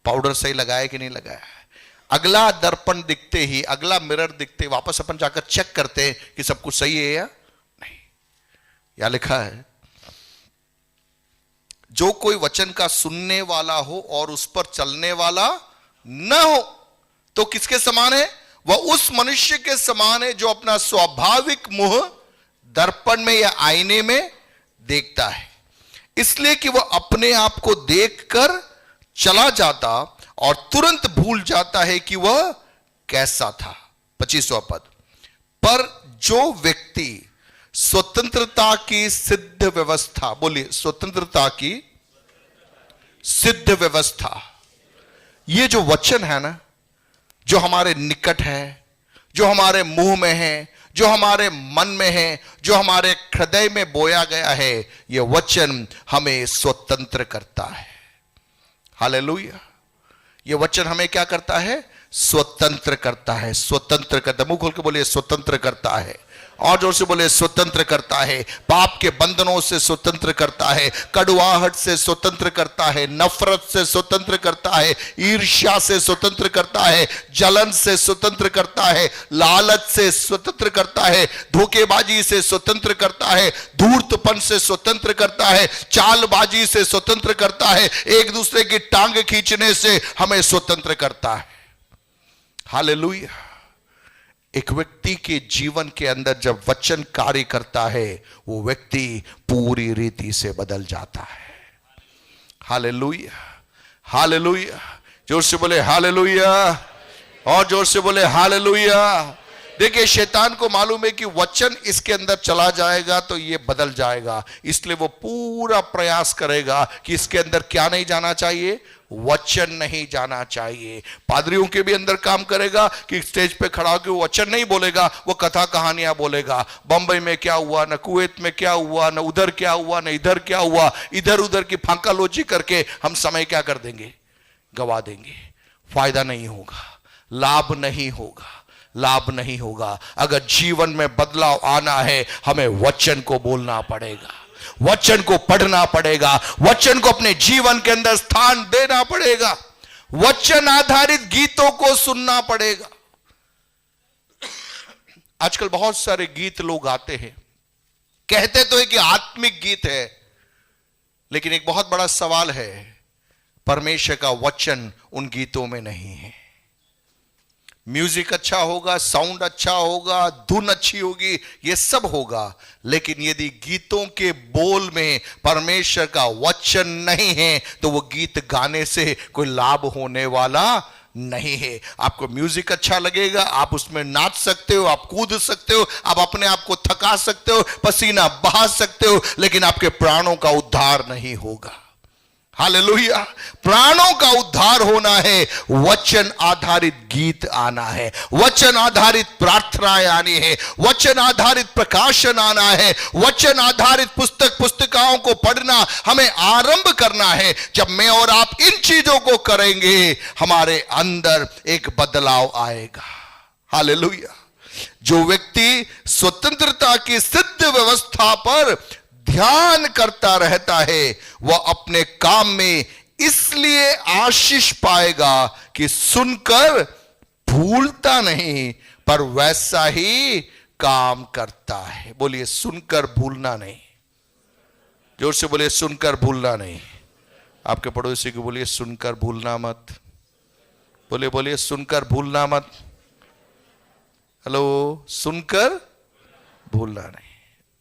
पाउडर सही लगाया कि नहीं लगाया है। अगला दर्पण दिखते ही, अगला मिरर दिखते वापस अपन जाकर चेक करते हैं कि सब कुछ सही है या नहीं। यह लिखा है, जो कोई वचन का सुनने वाला हो और उस पर चलने वाला न हो तो किसके समान है? वह उस मनुष्य के समान है जो अपना स्वाभाविक मुंह दर्पण में या आईने में देखता है, इसलिए कि वह अपने आप को देखकर चला जाता और तुरंत भूल जाता है कि वह कैसा था। 25वां पद, पर जो व्यक्ति स्वतंत्रता की सिद्ध व्यवस्था, बोलिए स्वतंत्रता की सिद्ध व्यवस्था, ये जो वचन है ना, जो हमारे निकट है, जो हमारे मुंह में है, जो हमारे मन में है, जो हमारे हृदय में बोया गया है, यह वचन हमें स्वतंत्र करता है। हालेलुया। यह वचन हमें क्या करता है? स्वतंत्र करता है। स्वतंत्र करता है। मुंह खोल के बोलिए स्वतंत्र करता है, और जोर से बोले स्वतंत्र करता है। पाप के बंधनों से स्वतंत्र करता है, कड़वाहट से स्वतंत्र करता है, नफरत से स्वतंत्र करता है, ईर्ष्या से स्वतंत्र करता है, जलन से स्वतंत्र करता है, लालच से स्वतंत्र करता है, धोखेबाजी से स्वतंत्र करता है, धूर्तपन से स्वतंत्र करता है, चालबाजी से स्वतंत्र करता है, एक दूसरे की टांग खींचने से हमें स्वतंत्र करता है। हालेलुया। एक व्यक्ति के जीवन के अंदर जब वचन कार्य करता है, वो व्यक्ति पूरी रीति से बदल जाता है। Hallelujah, hallelujah. जोर से बोले हालेलुया, और जोर से बोले हालेलुया। देखिए, शैतान को मालूम है कि वचन इसके अंदर चला जाएगा तो ये बदल जाएगा, इसलिए वो पूरा प्रयास करेगा कि इसके अंदर क्या नहीं जाना चाहिए? वचन नहीं जाना चाहिए। पादरियों के भी अंदर काम करेगा कि स्टेज पे खड़ा होकर वो वचन नहीं बोलेगा, वो कथा कहानियां बोलेगा। बंबई में क्या हुआ, न कुवैत में क्या हुआ, न उधर क्या हुआ, न इधर क्या हुआ, इधर उधर की फांकालोची करके हम समय क्या कर देंगे? गवा देंगे। फायदा नहीं होगा, लाभ नहीं होगा, लाभ नहीं होगा। अगर जीवन में बदलाव आना है, हमें वचन को बोलना पड़ेगा, वचन को पढ़ना पड़ेगा, वचन को अपने जीवन के अंदर स्थान देना पड़ेगा, वचन आधारित गीतों को सुनना पड़ेगा। आजकल बहुत सारे गीत लोग आते हैं, कहते तो है कि आत्मिक गीत है, लेकिन एक बहुत बड़ा सवाल है, परमेश्वर का वचन उन गीतों में नहीं है। म्यूजिक अच्छा होगा, साउंड अच्छा होगा, धुन अच्छी होगी, ये सब होगा, लेकिन यदि गीतों के बोल में परमेश्वर का वचन नहीं है तो वो गीत गाने से कोई लाभ होने वाला नहीं है। आपको म्यूजिक अच्छा लगेगा, आप उसमें नाच सकते हो, आप कूद सकते हो, आप अपने आप को थका सकते हो, पसीना बहा सकते हो, लेकिन आपके प्राणों का उद्धार नहीं होगा। हालेलुया। प्राणों का उद्धार होना है, वचन आधारित गीत आना है, वचन आधारित प्रार्थनाएं आनी है, वचन आधारित प्रकाशन आना है, वचन आधारित पुस्तकाओं को पढ़ना हमें आरंभ करना है। जब मैं और आप इन चीजों को करेंगे, हमारे अंदर एक बदलाव आएगा। हालेलुया। जो व्यक्ति स्वतंत्रता की सिद्ध व्यवस्था पर ध्यान करता रहता है, वह अपने काम में इसलिए आशीष पाएगा कि सुनकर भूलता नहीं, पर वैसा ही काम करता है। बोलिए सुनकर भूलना नहीं। जोर से बोलिए सुनकर भूलना नहीं। आपके पड़ोसी को बोलिए सुनकर भूलना मत। बोलिए सुनकर भूलना मत। हेलो, सुनकर भूलना नहीं।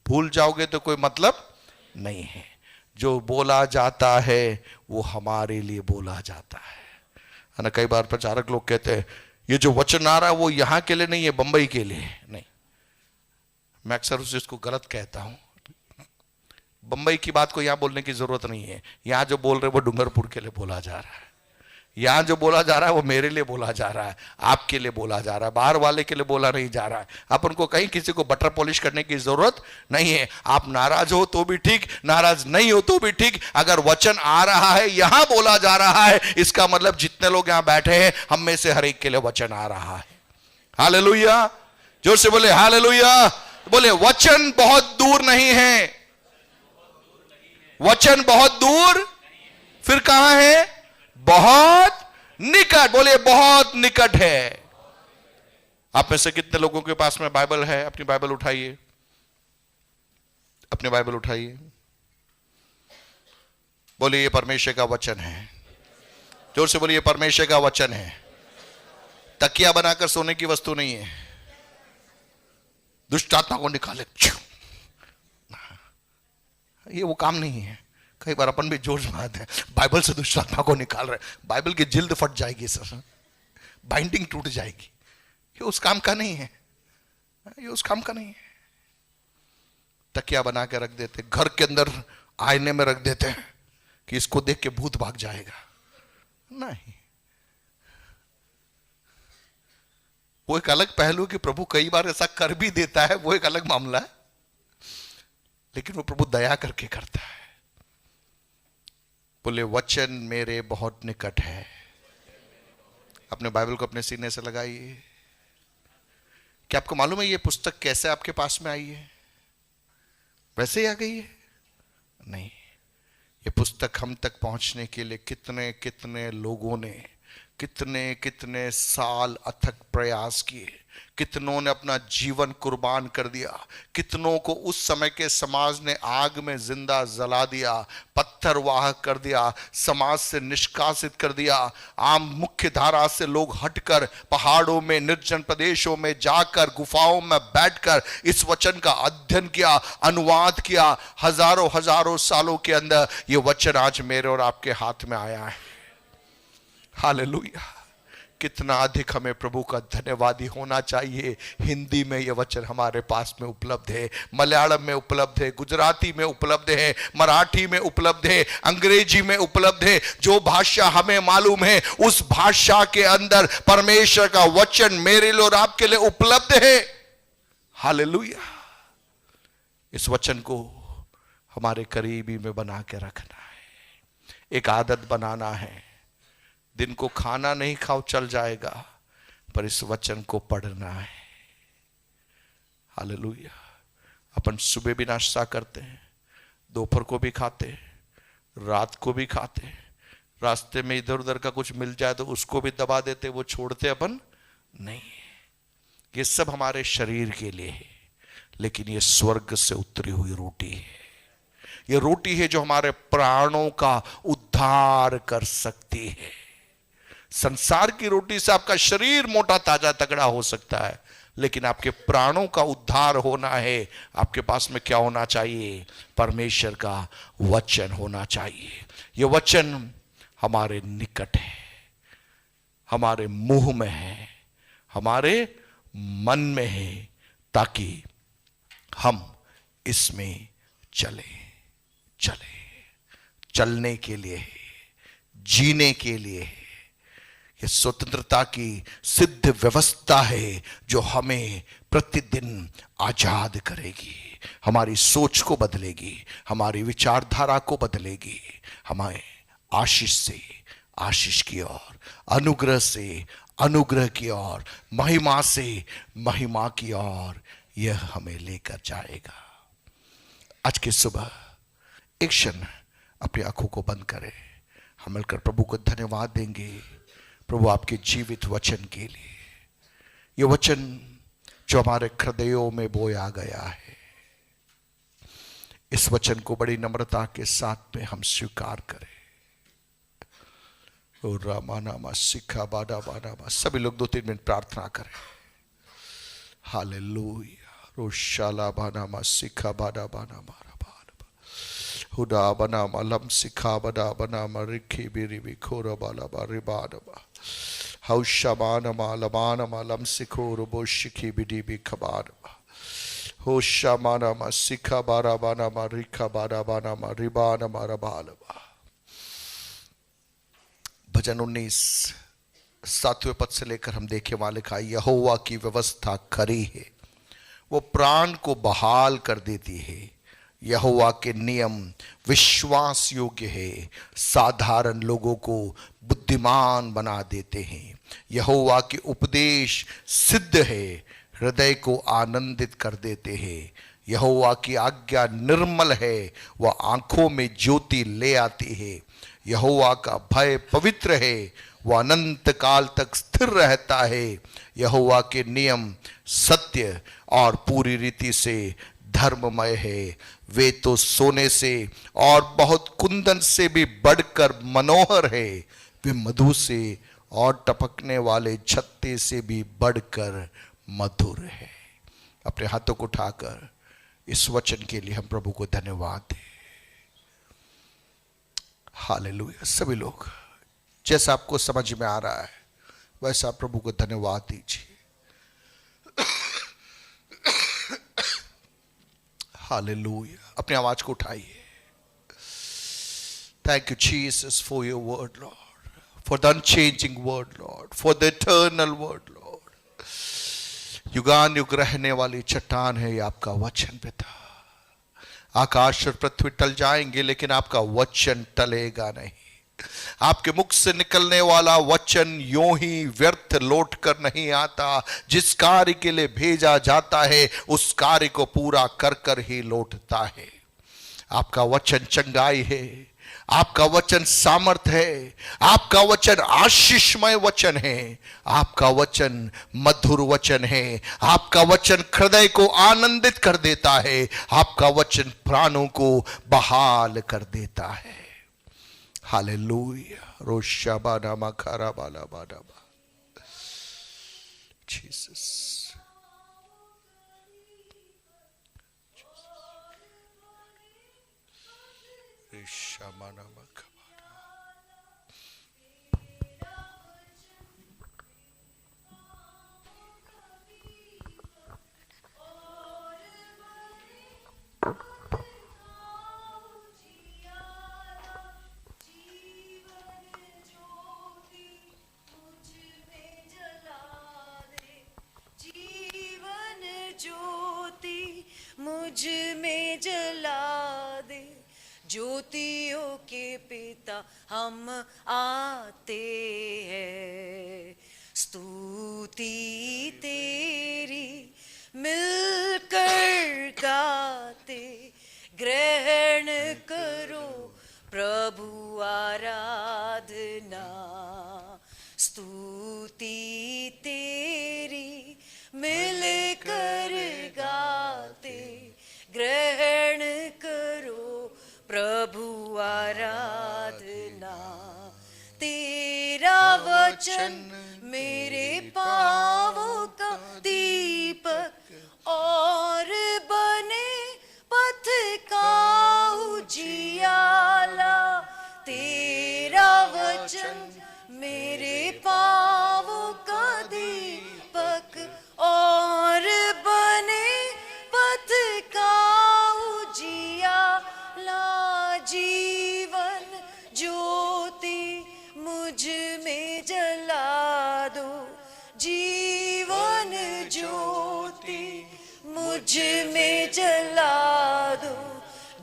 भूल जाओगे तो कोई मतलब नहीं है। जो बोला जाता है वो हमारे लिए बोला जाता है ना। कई बार प्रचारक लोग कहते हैं ये जो वचन आ रहा है वो यहां के लिए नहीं है, बंबई के लिए नहीं। मैं अक्सर उसे इसको गलत कहता हूं। बंबई की बात को यहां बोलने की जरूरत नहीं है। यहां जो बोल रहे वो डूंगरपुर के लिए बोला जा रहा है। यहां जो बोला जा रहा है वो मेरे लिए बोला जा रहा है, आपके लिए बोला जा रहा है, बाहर वाले के लिए बोला नहीं जा रहा है। अपन को कहीं किसी को बटर पॉलिश करने की जरूरत नहीं है। आप नाराज हो तो भी ठीक, नाराज नहीं हो तो भी ठीक। अगर वचन आ रहा है, यहां बोला जा रहा है, इसका मतलब जितने लोग यहां बैठे हैं, हम में से हर एक के लिए वचन आ रहा है। हालेलुया। जोर से बोले हालेलुया। बोले वचन बहुत दूर नहीं है। वचन बहुत दूर, फिर कहां है? बहुत निकट। बोलिए बहुत निकट है। आप में से कितने लोगों के पास में बाइबल है? अपनी बाइबल उठाइए, अपनी बाइबल उठाइए। बोलिए ये परमेश्वर का वचन है। जोर से बोलिए परमेश्वर का वचन है। तकिया बनाकर सोने की वस्तु नहीं है। दुष्ट आत्मा को निकाले, ये वो काम नहीं है। कई बार अपन भी जोश मारते हैं, बाइबल से दुष्ट आत्मा को निकाल रहे। बाइबल की जिल्द फट जाएगी सर, बाइंडिंग टूट जाएगी। ये उस काम का नहीं है, ये उस काम का नहीं है। तकिया बना के रख देते, घर के अंदर आईने में रख देते हैं कि इसको देख के भूत भाग जाएगा। नहीं, वो एक अलग पहलू कि प्रभु कई बार ऐसा कर भी देता है, वो एक अलग मामला है। लेकिन वो प्रभु दया करके करता है। बोले वचन मेरे बहुत निकट है। अपने बाइबल को अपने सीने से लगाइए। क्या आपको मालूम है ये पुस्तक कैसे आपके पास में आई है? वैसे ही आ गई है? नहीं, ये पुस्तक हम तक पहुंचने के लिए कितने कितने लोगों ने कितने कितने साल अथक प्रयास किए, कितनों ने अपना जीवन कुर्बान कर दिया, कितनों को उस समय के समाज ने आग में जिंदा जला दिया, पत्थर वाह कर दिया, समाज से निष्कासित कर दिया। आम मुख्य धारा से लोग हटकर पहाड़ों में, निर्जन प्रदेशों में जाकर, गुफाओं में बैठकर इस वचन का अध्ययन किया, अनुवाद किया। हजारों हजारों सालों के अंदर ये वचन आज मेरे और आपके हाथ में आया है। हालेलुया। कितना अधिक हमें प्रभु का धन्यवादी होना चाहिए। हिंदी में यह वचन हमारे पास में उपलब्ध है, मलयालम में उपलब्ध है, गुजराती में उपलब्ध है, मराठी में उपलब्ध है, अंग्रेजी में उपलब्ध है। जो भाषा हमें मालूम है उस भाषा के अंदर परमेश्वर का वचन मेरे लिए और आपके लिए उपलब्ध है। हालेलुया। इस वचन को हमारे करीबी में बना के रखना है, एक आदत बनाना है। दिन को खाना नहीं खाओ चल जाएगा, पर इस वचन को पढ़ना है। हालेलुया। अपन सुबह भी नाश्ता करते हैं, दोपहर को भी खाते, रात को भी खाते, रास्ते में इधर उधर का कुछ मिल जाए तो उसको भी दबा देते, वो छोड़ते अपन नहीं। ये सब हमारे शरीर के लिए है, लेकिन ये स्वर्ग से उतरी हुई रोटी है। ये रोटी है जो हमारे प्राणों का उद्धार कर सकती है। संसार की रोटी से आपका शरीर मोटा ताजा तगड़ा हो सकता है, लेकिन आपके प्राणों का उद्धार होना है, आपके पास में क्या होना चाहिए? परमेश्वर का वचन होना चाहिए। यह वचन हमारे निकट है, हमारे मुंह में है, हमारे मन में है, ताकि हम इसमें चले। चलने के लिए है। जीने के लिए है। यह स्वतंत्रता की सिद्ध व्यवस्था है जो हमें प्रतिदिन आजाद करेगी, हमारी सोच को बदलेगी, हमारी विचारधारा को बदलेगी, हमें आशीष से आशीष की ओर, अनुग्रह से अनुग्रह की ओर, महिमा से महिमा की ओर यह हमें लेकर जाएगा। आज की सुबह एक क्षण अपनी आंखों को बंद करें, हम मिलकर प्रभु को धन्यवाद देंगे प्रभु आपके जीवित वचन के लिए। यह वचन जो हमारे हृदयों में बोया गया है, इस वचन को बड़ी नम्रता के साथ में हम स्वीकार करें। ओ रामानामा सिखा बाडा बाडा, सभी लोग 2-3 मिनट प्रार्थना करें। हालेलुया। रोशाला बानामा सिखा बाडा बाना मारा हुडा बना मलम सिखा बना बना मरिखी बिरी बिखोर बाला बारी बानबा हौशमान मालमान मालम सिखो रुबो शिखी बिडी बिखबानबा होशामान मा सिखा बारा बाना मरिखा बारा बाना मरिबान मारा बालबा। भजन 19 7वें पद से लेकर हम देखे वहां लिखा, यहोवा की व्यवस्था खरी है, वो प्राण को बहाल कर देती है। यहोवा के नियम विश्वास योग्य है, साधारण लोगों को बुद्धिमान बना देते हैं। यहोवा के उपदेश सिद्ध है, हृदय को आनंदित कर देते हैं। यहोवा की आज्ञा निर्मल है, वह आंखों में ज्योति ले आती है। यहोवा का भय पवित्र है, वह अनंत काल तक स्थिर रहता है। यहोवा के नियम सत्य और पूरी रीति से धर्ममय है, वे तो सोने से और बहुत कुंदन से भी बढ़कर मनोहर है, वे मधु से और टपकने वाले छत्ते से भी बढ़कर मधुर है। अपने हाथों को उठाकर इस वचन के लिए हम प्रभु को धन्यवाद दें। हालेलुया। सभी लोग जैसा आपको समझ में आ रहा है वैसा प्रभु को धन्यवाद दीजिए। हालेलुया। अपनी आवाज को उठाइए। Thank you Jesus for your word Lord, for the unchanging word Lord, for the eternal word Lord। युगान युग रहने वाली चट्टान है ये आपका वचन पिता। आकाश और पृथ्वी टल जाएंगे लेकिन आपका वचन टलेगा नहीं। आपके मुख से निकलने वाला वचन यूं ही व्यर्थ लौट कर नहीं आता। जिस कार्य के लिए भेजा जाता है उस कार्य को पूरा कर कर ही लौटता है। आपका वचन चंगाई है, आपका वचन सामर्थ है, आपका वचन आशीषमय वचन है, आपका वचन मधुर वचन है, आपका वचन हृदय को आनंदित कर देता है, आपका वचन प्राणों को बहाल कर देता है। हालेलुया। रोशाबा नामा खारा बाला बाडाबा। जीसस। ऋषामा नामा खबारा। मुझ में जला दे, ज्योतियों के पिता हम आते हैं। स्तुति तेरी मिलकर गाते, ग्रहण करो प्रभु आराधना। स्तुति तेरी मिलकर गाते, ग्रहण करो प्रभु आराधना। तेरा वचन मेरे पांवों का दीपक और बने पथ का उजियाला। तेरा वचन मेरे पांवों का दीपक और बने पथ का उजियाला। जीवन ज्योति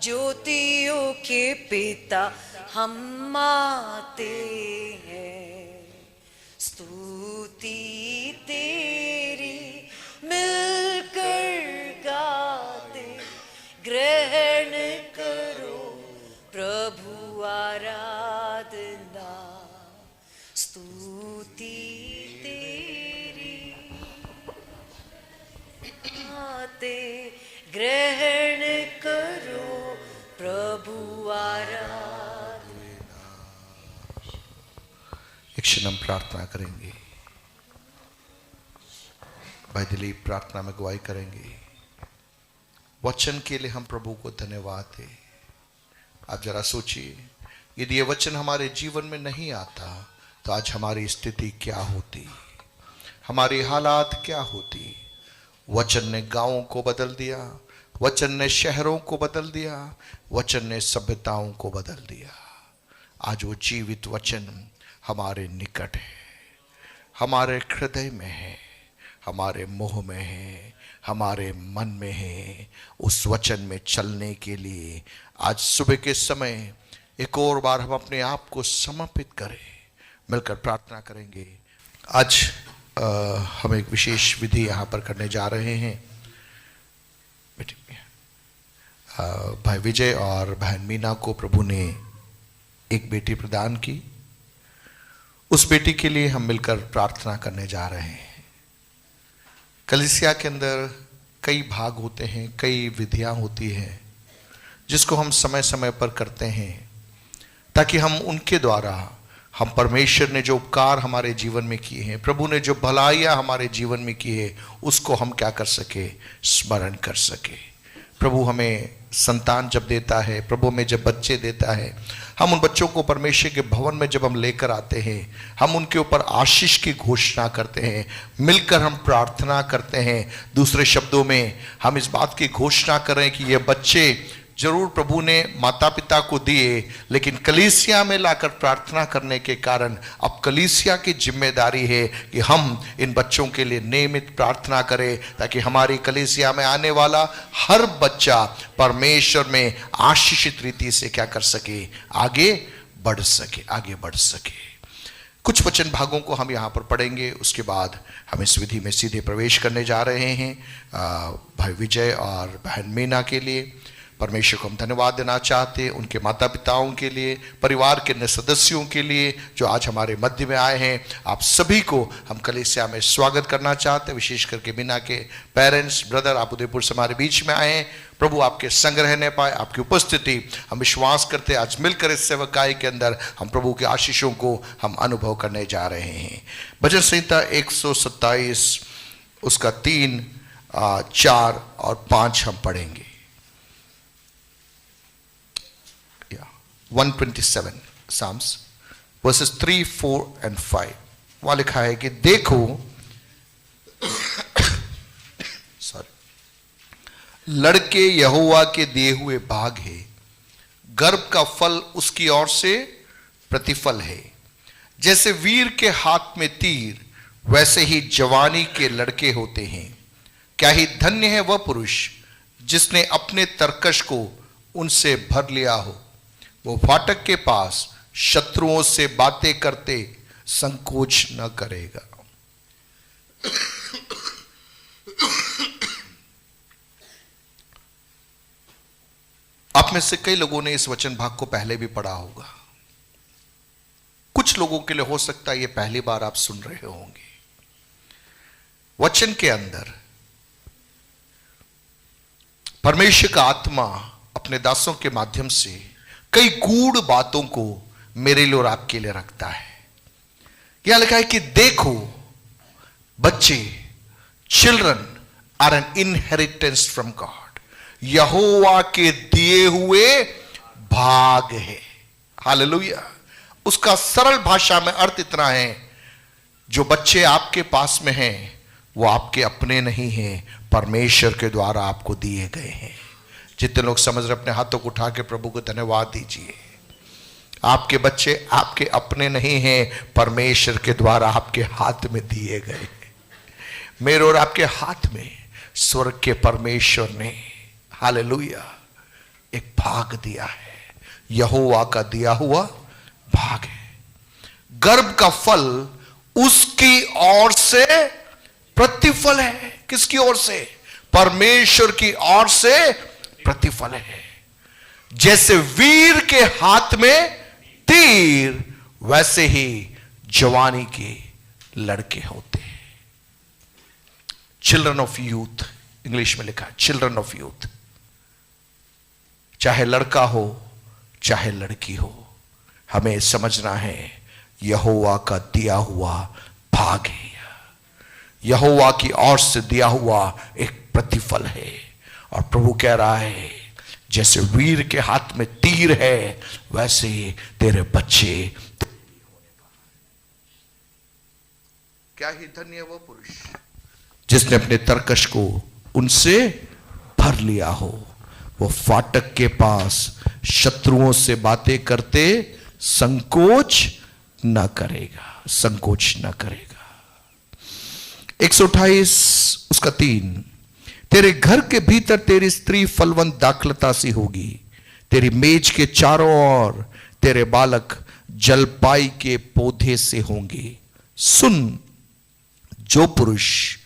ज्योतियों के पिता हम आते हैं। स्तुति तेरी मिलकर गाते, ग्रहण करो प्रभु आराधना। स्तुति तेरी आते, ग्रहण करो प्रभु आराधना। एक क्षण हम प्रार्थना करेंगे। भाई दिलीप प्रार्थना में गवाही करेंगे। वचन के लिए हम प्रभु को धन्यवाद दें। आप जरा सोचिए, यदि ये वचन हमारे जीवन में नहीं आता तो आज हमारी स्थिति क्या होती, हमारी हालात क्या होती। वचन ने गांवों को बदल दिया, वचन ने शहरों को बदल दिया, वचन ने सभ्यताओं को बदल दिया। आज वो जीवित वचन हमारे निकट है, हमारे हृदय में है, हमारे मुंह में है, हमारे मन में है। उस वचन में चलने के लिए आज सुबह के समय एक और बार हम अपने आप को समर्पित करें, मिलकर प्रार्थना करेंगे। आज हम एक विशेष विधि यहाँ पर करने जा रहे हैं। भाई विजय और बहन मीना को प्रभु ने एक बेटी प्रदान की। उस बेटी के लिए हम मिलकर प्रार्थना करने जा रहे हैं। कलीसिया के अंदर कई भाग होते हैं, कई विधियां होती हैं जिसको हम समय समय पर करते हैं ताकि हम उनके द्वारा हम परमेश्वर ने जो उपकार हमारे जीवन में किए हैं, प्रभु ने जो भलाइयाँ हमारे जीवन में की है, उसको हम क्या कर सके, स्मरण कर सके। प्रभु हमें संतान जब देता है, प्रभु हमें जब बच्चे देता है, हम उन बच्चों को परमेश्वर के भवन में जब हम लेकर आते हैं, हम उनके ऊपर आशीष की घोषणा करते हैं, मिलकर हम प्रार्थना करते हैं। दूसरे शब्दों में हम इस बात की घोषणा करें कि ये बच्चे जरूर प्रभु ने माता पिता को दिए, लेकिन कलीसिया में लाकर प्रार्थना करने के कारण अब कलीसिया की जिम्मेदारी है कि हम इन बच्चों के लिए नियमित प्रार्थना करें ताकि हमारी कलीसिया में आने वाला हर बच्चा परमेश्वर में आशीषित रीति से क्या कर सके, आगे बढ़ सके। कुछ वचन भागों को हम यहाँ पर पढ़ेंगे, उसके बाद हम इस विधि में सीधे प्रवेश करने जा रहे हैं। भाई विजय और बहन मीना के लिए परमेश्वर को हम धन्यवाद देना चाहते हैं, उनके माता पिताओं के लिए, परिवार के अन्य सदस्यों के लिए जो आज हमारे मध्य में आए हैं। आप सभी को हम कलीसिया में स्वागत करना चाहते हैं। विशेष करके मीना के पेरेंट्स, ब्रदर, आप उदयपुर से हमारे बीच में आए हैं। प्रभु आपके संग रहने पाए, आपकी उपस्थिति हम विश्वास करते हैं आज मिलकर इस सेवकाई के अंदर हम प्रभु के आशीषों को हम अनुभव करने जा रहे हैं। भजन संहिता 127 उसका 3, 4 और 5 हम पढ़ेंगे। 127 Psalms verses 3, 4 and 5 वहां लिखा है कि देखो लड़के यहोवा के दिए हुए भाग है, गर्भ का फल उसकी ओर से प्रतिफल है। जैसे वीर के हाथ में तीर, वैसे ही जवानी के लड़के होते हैं। क्या ही धन्य है वह पुरुष जिसने अपने तरकश को उनसे भर लिया हो। वो फाटक के पास शत्रुओं से बातें करते संकोच न करेगा। आप में से कई लोगों ने इस वचन भाग को पहले भी पढ़ा होगा। कुछ लोगों के लिए हो सकता है ये पहली बार आप सुन रहे होंगे। वचन के अंदर परमेश्वर का आत्मा अपने दासों के माध्यम से कई गूढ़ बातों को मेरे लिए और आपके लिए रखता है। यहां लिखा है कि देखो बच्चे, children are an inheritance from God, यहोवा के दिए हुए भाग है। हालेलुया। उसका सरल भाषा में अर्थ इतना है, जो बच्चे आपके पास में हैं वो आपके अपने नहीं हैं, परमेश्वर के द्वारा आपको दिए गए हैं। जितने लोग समझ रहे अपने हाथों को उठा के प्रभु को धन्यवाद दीजिए। आपके बच्चे आपके अपने नहीं हैं, परमेश्वर के द्वारा आपके हाथ में दिए गए हैं। मेरे और आपके हाथ में स्वर्ग के परमेश्वर ने, हालेलुया, एक भाग दिया है। यहोवा का दिया हुआ भाग है। गर्भ का फल उसकी ओर से प्रतिफल है। किसकी ओर से? परमेश्वर की ओर से प्रतिफल है। जैसे वीर के हाथ में तीर, वैसे ही जवानी के लड़के होते हैं। चिल्ड्रन ऑफ यूथ, इंग्लिश में लिखा है चिल्ड्रन ऑफ यूथ। चाहे लड़का हो चाहे लड़की हो, हमें समझना है यहोवा का दिया हुआ भाग है। यहोवा की ओर से दिया हुआ एक प्रतिफल है। और प्रभु कह रहा है जैसे वीर के हाथ में तीर है, वैसे ही तेरे बच्चे। क्या ही धन्य है वो पुरुष जिसने अपने तरकश को उनसे भर लिया हो। वो फाटक के पास शत्रुओं से बातें करते संकोच न करेगा, संकोच न करेगा। 128 उसका 3, तेरे घर के भीतर तेरी स्त्री फलवंत दाखलता सी होगी, तेरी मेज के चारों ओर तेरे बालक जलपाई के पौधे से होंगे। सुन, जो पुरुष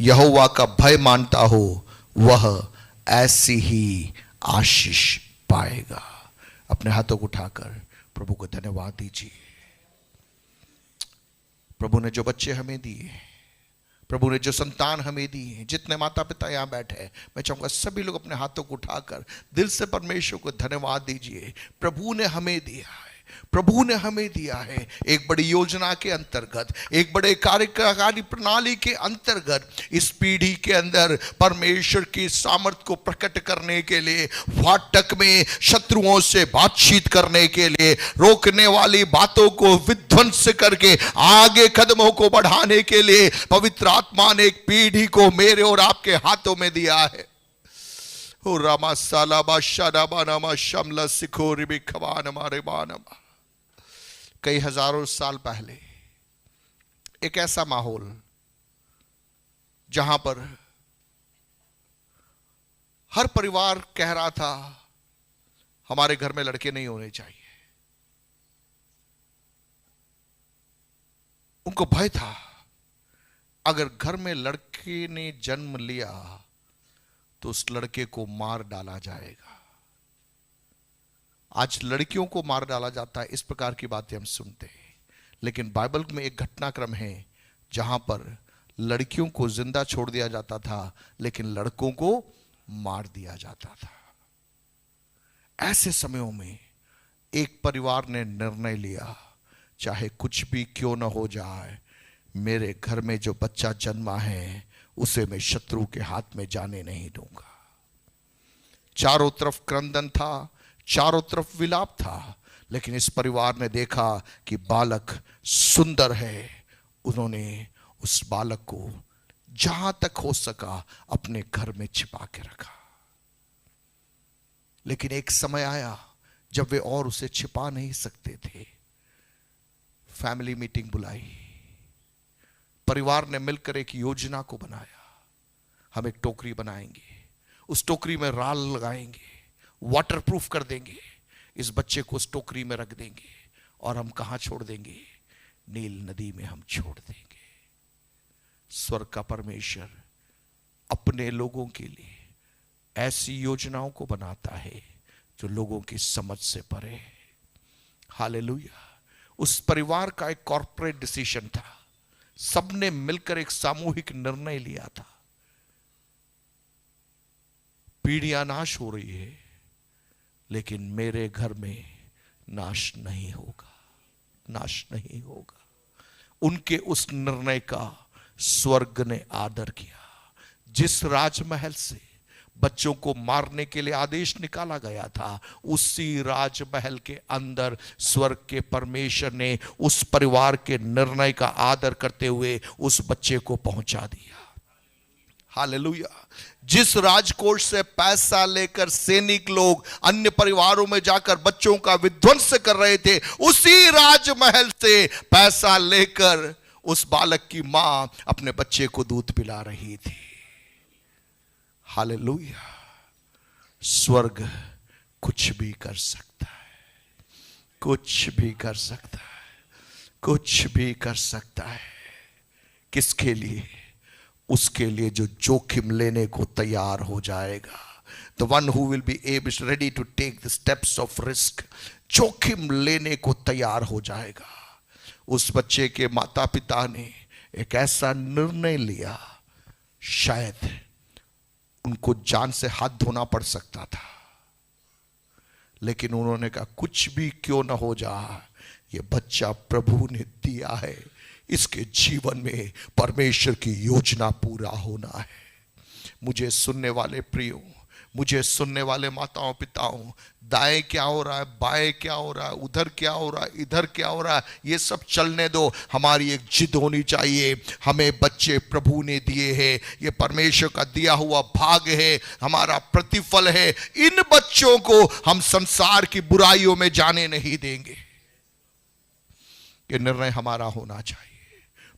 यहोवा का भय मानता हो वह ऐसी ही आशीष पाएगा। अपने हाथों को उठाकर प्रभु को धन्यवाद दीजिए। प्रभु ने जो बच्चे हमें दिए, प्रभु ने जो संतान हमें दी है, जितने माता पिता यहां बैठे हैं, मैं चाहूंगा सभी लोग अपने हाथों को उठाकर दिल से परमेश्वर को धन्यवाद दीजिए। प्रभु ने हमें दिया है, प्रभु ने हमें दिया है एक बड़ी योजना के अंतर्गत, एक बड़े कार्यकारी प्रणाली के अंतर्गत। इस पीढ़ी के अंदर परमेश्वर की सामर्थ को प्रकट करने के लिए, फाटक में शत्रुओं से बातचीत करने के लिए, रोकने वाली बातों को विध्वंस करके आगे कदमों को बढ़ाने के लिए पवित्र आत्मा ने एक पीढ़ी को मेरे और आपके हाथों में दिया है। ओ रामा सालाबा शादाबा नामा शमला सिखोरी भी खवान हमारे बानमा। कई हजारों साल पहले एक ऐसा माहौल जहां पर हर परिवार कह रहा था हमारे घर में लड़के नहीं होने चाहिए। उनको भय था अगर घर में लड़के ने जन्म लिया तो उस लड़के को मार डाला जाएगा। आज लड़कियों को मार डाला जाता है, इस प्रकार की बातें हम सुनते हैं। लेकिन बाइबल में एक घटनाक्रम है जहां पर लड़कियों को जिंदा छोड़ दिया जाता था, लेकिन लड़कों को मार दिया जाता था। ऐसे समयों में एक परिवार ने निर्णय लिया, चाहे कुछ भी क्यों न हो जाए, मेरे घर में जो बच्चा जन्मा है उसे मैं शत्रु के हाथ में जाने नहीं दूंगा। चारों तरफ क्रंदन था, चारों तरफ विलाप था, लेकिन इस परिवार ने देखा कि बालक सुंदर है। उन्होंने उस बालक को जहां तक हो सका अपने घर में छिपा के रखा। लेकिन एक समय आया जब वे और उसे छिपा नहीं सकते थे। फैमिली मीटिंग बुलाई, परिवार ने मिलकर एक योजना को बनाया। हम एक टोकरी बनाएंगे, उस टोकरी में राल लगाएंगे, वाटरप्रूफ कर देंगे, इस बच्चे को उस टोकरी में रख देंगे और हम कहां छोड़ देंगे? नील नदी में हम छोड़ देंगे। स्वर्ग का परमेश्वर अपने लोगों के लिए ऐसी योजनाओं को बनाता है जो लोगों की समझ से परे है। हालेलुया। उस परिवार का एक कॉर्पोरेट डिसीजन था, सबने मिलकर एक सामूहिक निर्णय लिया था। पीढ़ियां नाश हो रही है, लेकिन मेरे घर में नाश नहीं होगा, नाश नहीं होगा। उनके उस निर्णय का स्वर्ग ने आदर किया। जिस राजमहल से बच्चों को मारने के लिए आदेश निकाला गया था, उसी राजमहल के अंदर स्वर्ग के परमेश्वर ने उस परिवार के निर्णय का आदर करते हुए उस बच्चे को पहुंचा दिया। हालेलुया। जिस राजकोष से पैसा लेकर सैनिक लोग अन्य परिवारों में जाकर बच्चों का विध्वंस कर रहे थे, उसी राजमहल से पैसा लेकर उस बालक की मां अपने बच्चे को दूध पिला रही थी। हालेलुया। स्वर्ग कुछ भी कर सकता है, कुछ भी कर सकता है, कुछ भी कर सकता है। किसके लिए? उसके लिए जो जोखिम लेने को तैयार हो जाएगा। The one who will be able, ready to take the steps of risk, जोखिम लेने को तैयार हो जाएगा। उस बच्चे के माता पिता ने एक ऐसा निर्णय लिया, शायद उनको जान से हाथ धोना पड़ सकता था, लेकिन उन्होंने कहा कुछ भी क्यों ना हो जा, ये बच्चा प्रभु ने दिया है, इसके जीवन में परमेश्वर की योजना पूरा होना है। मुझे सुनने वाले प्रियो, मुझे सुनने वाले माताओं पिताओं, दाएं क्या हो रहा है, बाएं क्या हो रहा है, उधर क्या हो रहा है, इधर क्या हो रहा है, ये सब चलने दो। हमारी एक जिद होनी चाहिए, हमें बच्चे प्रभु ने दिए हैं, ये परमेश्वर का दिया हुआ भाग है, हमारा प्रतिफल है। इन बच्चों को हम संसार की बुराइयों में जाने नहीं देंगे। ये निर्णय हमारा होना चाहिए,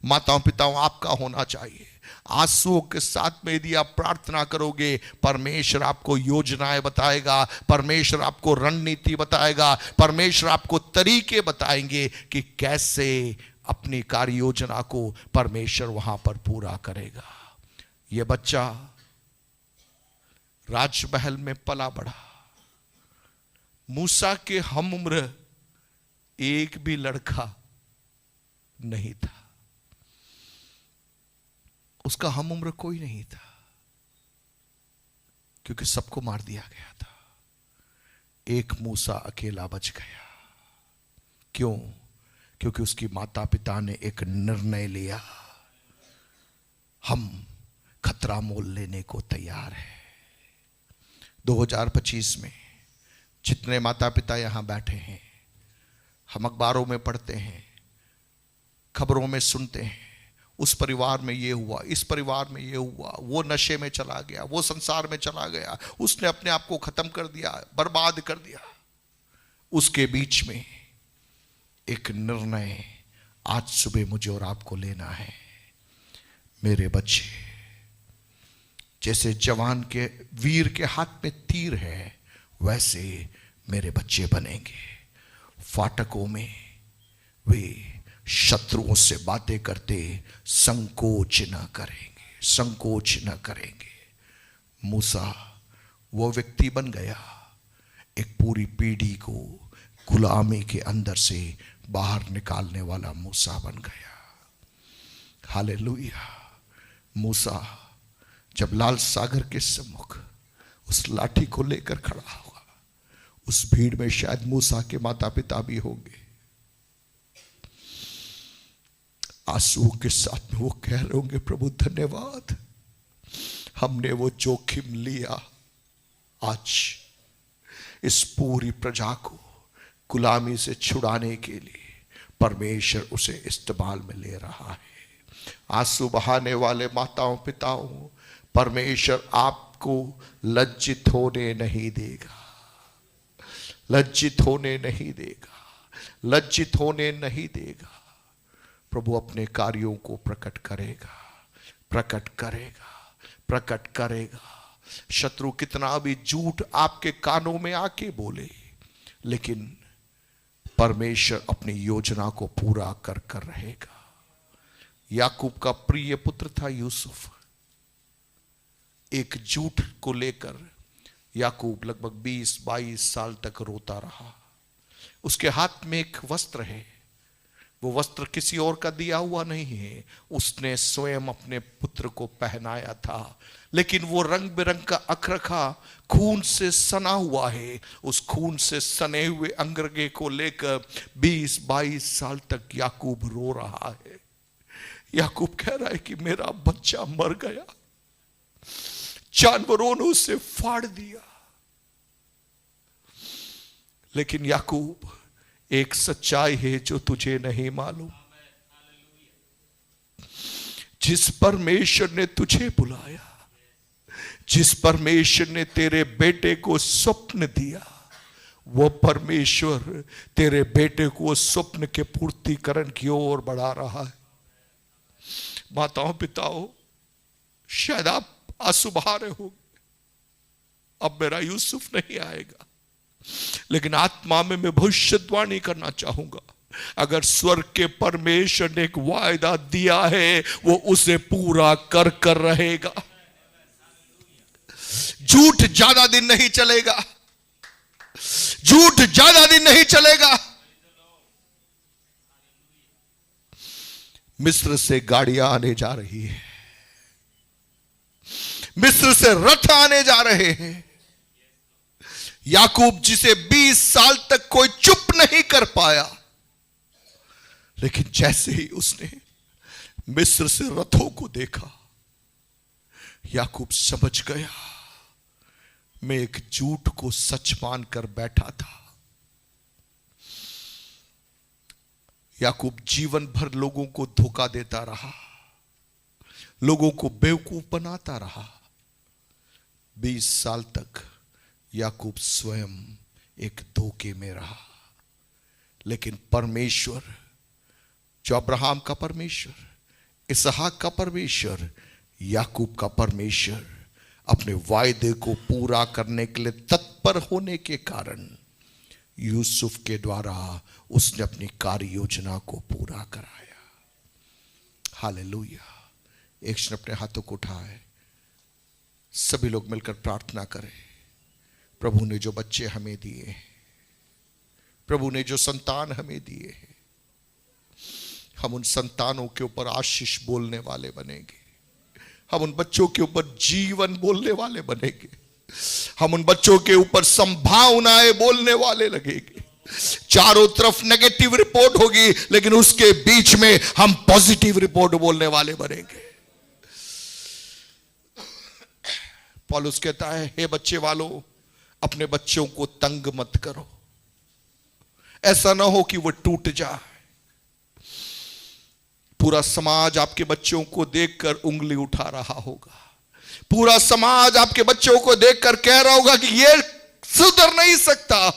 माताओं पिताओं आपका होना चाहिए। आंसुओं के साथ में यदि आप प्रार्थना करोगे, परमेश्वर आपको योजनाएं बताएगा, परमेश्वर आपको रणनीति बताएगा, परमेश्वर आपको तरीके बताएंगे कि कैसे अपनी कार्य योजना को परमेश्वर वहां पर पूरा करेगा। यह बच्चा राजमहल में पला बढ़ा, मूसा के हम उम्र एक भी लड़का नहीं था, उसका हम उम्र कोई नहीं था, क्योंकि सबको मार दिया गया था। एक मूसा अकेला बच गया। क्यों? क्योंकि उसकी माता पिता ने एक निर्णय लिया, हम खतरा मोल लेने को तैयार है। 2025 में जितने माता पिता यहां बैठे हैं, हम अखबारों में पढ़ते हैं, खबरों में सुनते हैं, उस परिवार में ये हुआ, इस परिवार में ये हुआ, वो नशे में चला गया, वो संसार में चला गया, उसने अपने आप को खत्म कर दिया, बर्बाद कर दिया। उसके बीच में एक निर्णय आज सुबह मुझे और आपको लेना है। मेरे बच्चे, जैसे जवान के वीर के हाथ में तीर है, वैसे मेरे बच्चे बनेंगे। फाटकों में वे शत्रुओं से बातें करते संकोच न करेंगे, संकोच न करेंगे। मूसा वो व्यक्ति बन गया, एक पूरी पीढ़ी को गुलामी के अंदर से बाहर निकालने वाला मूसा बन गया। हालेलुया। मूसा जब लाल सागर के सम्मुख उस लाठी को लेकर खड़ा हुआ, उस भीड़ में शायद मूसा के माता पिता भी होंगे। आंसुओं के साथ में वो कह रहे होंगे, प्रभु धन्यवाद, हमने वो जोखिम लिया, आज इस पूरी प्रजा को गुलामी से छुड़ाने के लिए परमेश्वर उसे इस्तेमाल में ले रहा है। आंसू बहाने वाले माताओं पिताओं, परमेश्वर आपको लज्जित होने नहीं देगा, लज्जित होने नहीं देगा, लज्जित होने नहीं देगा। प्रभु अपने कार्यों को प्रकट करेगा, प्रकट करेगा, प्रकट करेगा। शत्रु कितना भी झूठ आपके कानों में आके बोले, लेकिन परमेश्वर अपनी योजना को पूरा कर कर रहेगा। याकूब का प्रिय पुत्र था यूसुफ। एक झूठ को लेकर याकूब लगभग 20-22 साल तक रोता रहा। उसके हाथ में एक वस्त्र है, वो वस्त्र किसी और का दिया हुआ नहीं है, उसने स्वयं अपने पुत्र को पहनाया था, लेकिन वो रंग बिरंग का अखरखा खून से सना हुआ है। उस खून से सने हुए अंगरखे को लेकर 20-22 साल तक याकूब रो रहा है। याकूब कह रहा है कि मेरा बच्चा मर गया, जानवरों ने उसे फाड़ दिया। लेकिन याकूब, एक सच्चाई है जो तुझे नहीं मालूम। जिस परमेश्वर ने तुझे बुलाया, जिस परमेश्वर ने तेरे बेटे को स्वप्न दिया, वो परमेश्वर तेरे बेटे को स्वप्न के पूर्तिकरण की ओर बढ़ा रहा है। माताओं पिताओं, शायद आप आंसू बहा रहे हो, अब मेरा यूसुफ नहीं आएगा, लेकिन आत्मा में मैं भविष्यवाणी करना चाहूंगा, अगर स्वर्ग के परमेश्वर ने एक वायदा दिया है वो उसे पूरा कर कर रहेगा। झूठ ज्यादा दिन नहीं चलेगा, झूठ ज्यादा दिन नहीं चलेगा। मिस्र से गाड़ियां आने जा रही है, मिस्र से रथ आने जा रहे हैं। याकूब जिसे 20 साल तक कोई चुप नहीं कर पाया, लेकिन जैसे ही उसने मिस्र से रथों को देखा, याकूब समझ गया मैं एक झूठ को सच मानकर बैठा था। याकूब जीवन भर लोगों को धोखा देता रहा, लोगों को बेवकूफ बनाता रहा। 20 साल तक याकूब स्वयं एक धोखे में रहा। लेकिन परमेश्वर, जो अब्राहम का परमेश्वर, इसहाक का परमेश्वर, याकूब का परमेश्वर, अपने वायदे को पूरा करने के लिए तत्पर होने के कारण यूसुफ के द्वारा उसने अपनी कार्य योजना को पूरा कराया। हालेलुया। एक क्षण अपने हाथों को उठाए, सभी लोग मिलकर प्रार्थना करें। प्रभु ने जो बच्चे हमें दिए, प्रभु ने जो संतान हमें दिए हैं, हम उन संतानों के ऊपर आशीष बोलने वाले बनेंगे। हम उन बच्चों के ऊपर जीवन बोलने वाले बनेंगे। हम उन बच्चों के ऊपर संभावनाएं बोलने वाले लगेंगे। चारों तरफ नेगेटिव रिपोर्ट होगी, लेकिन उसके बीच में हम पॉजिटिव रिपोर्ट बोलने वाले बनेंगे। पौलुस कहता है, हे बच्चे वालों, अपने बच्चों को तंग मत करो, ऐसा ना हो कि वो टूट जाए। पूरा समाज आपके बच्चों को देखकर उंगली उठा रहा होगा, पूरा समाज आपके बच्चों को देखकर कह रहा होगा कि ये सुधर नहीं सकता।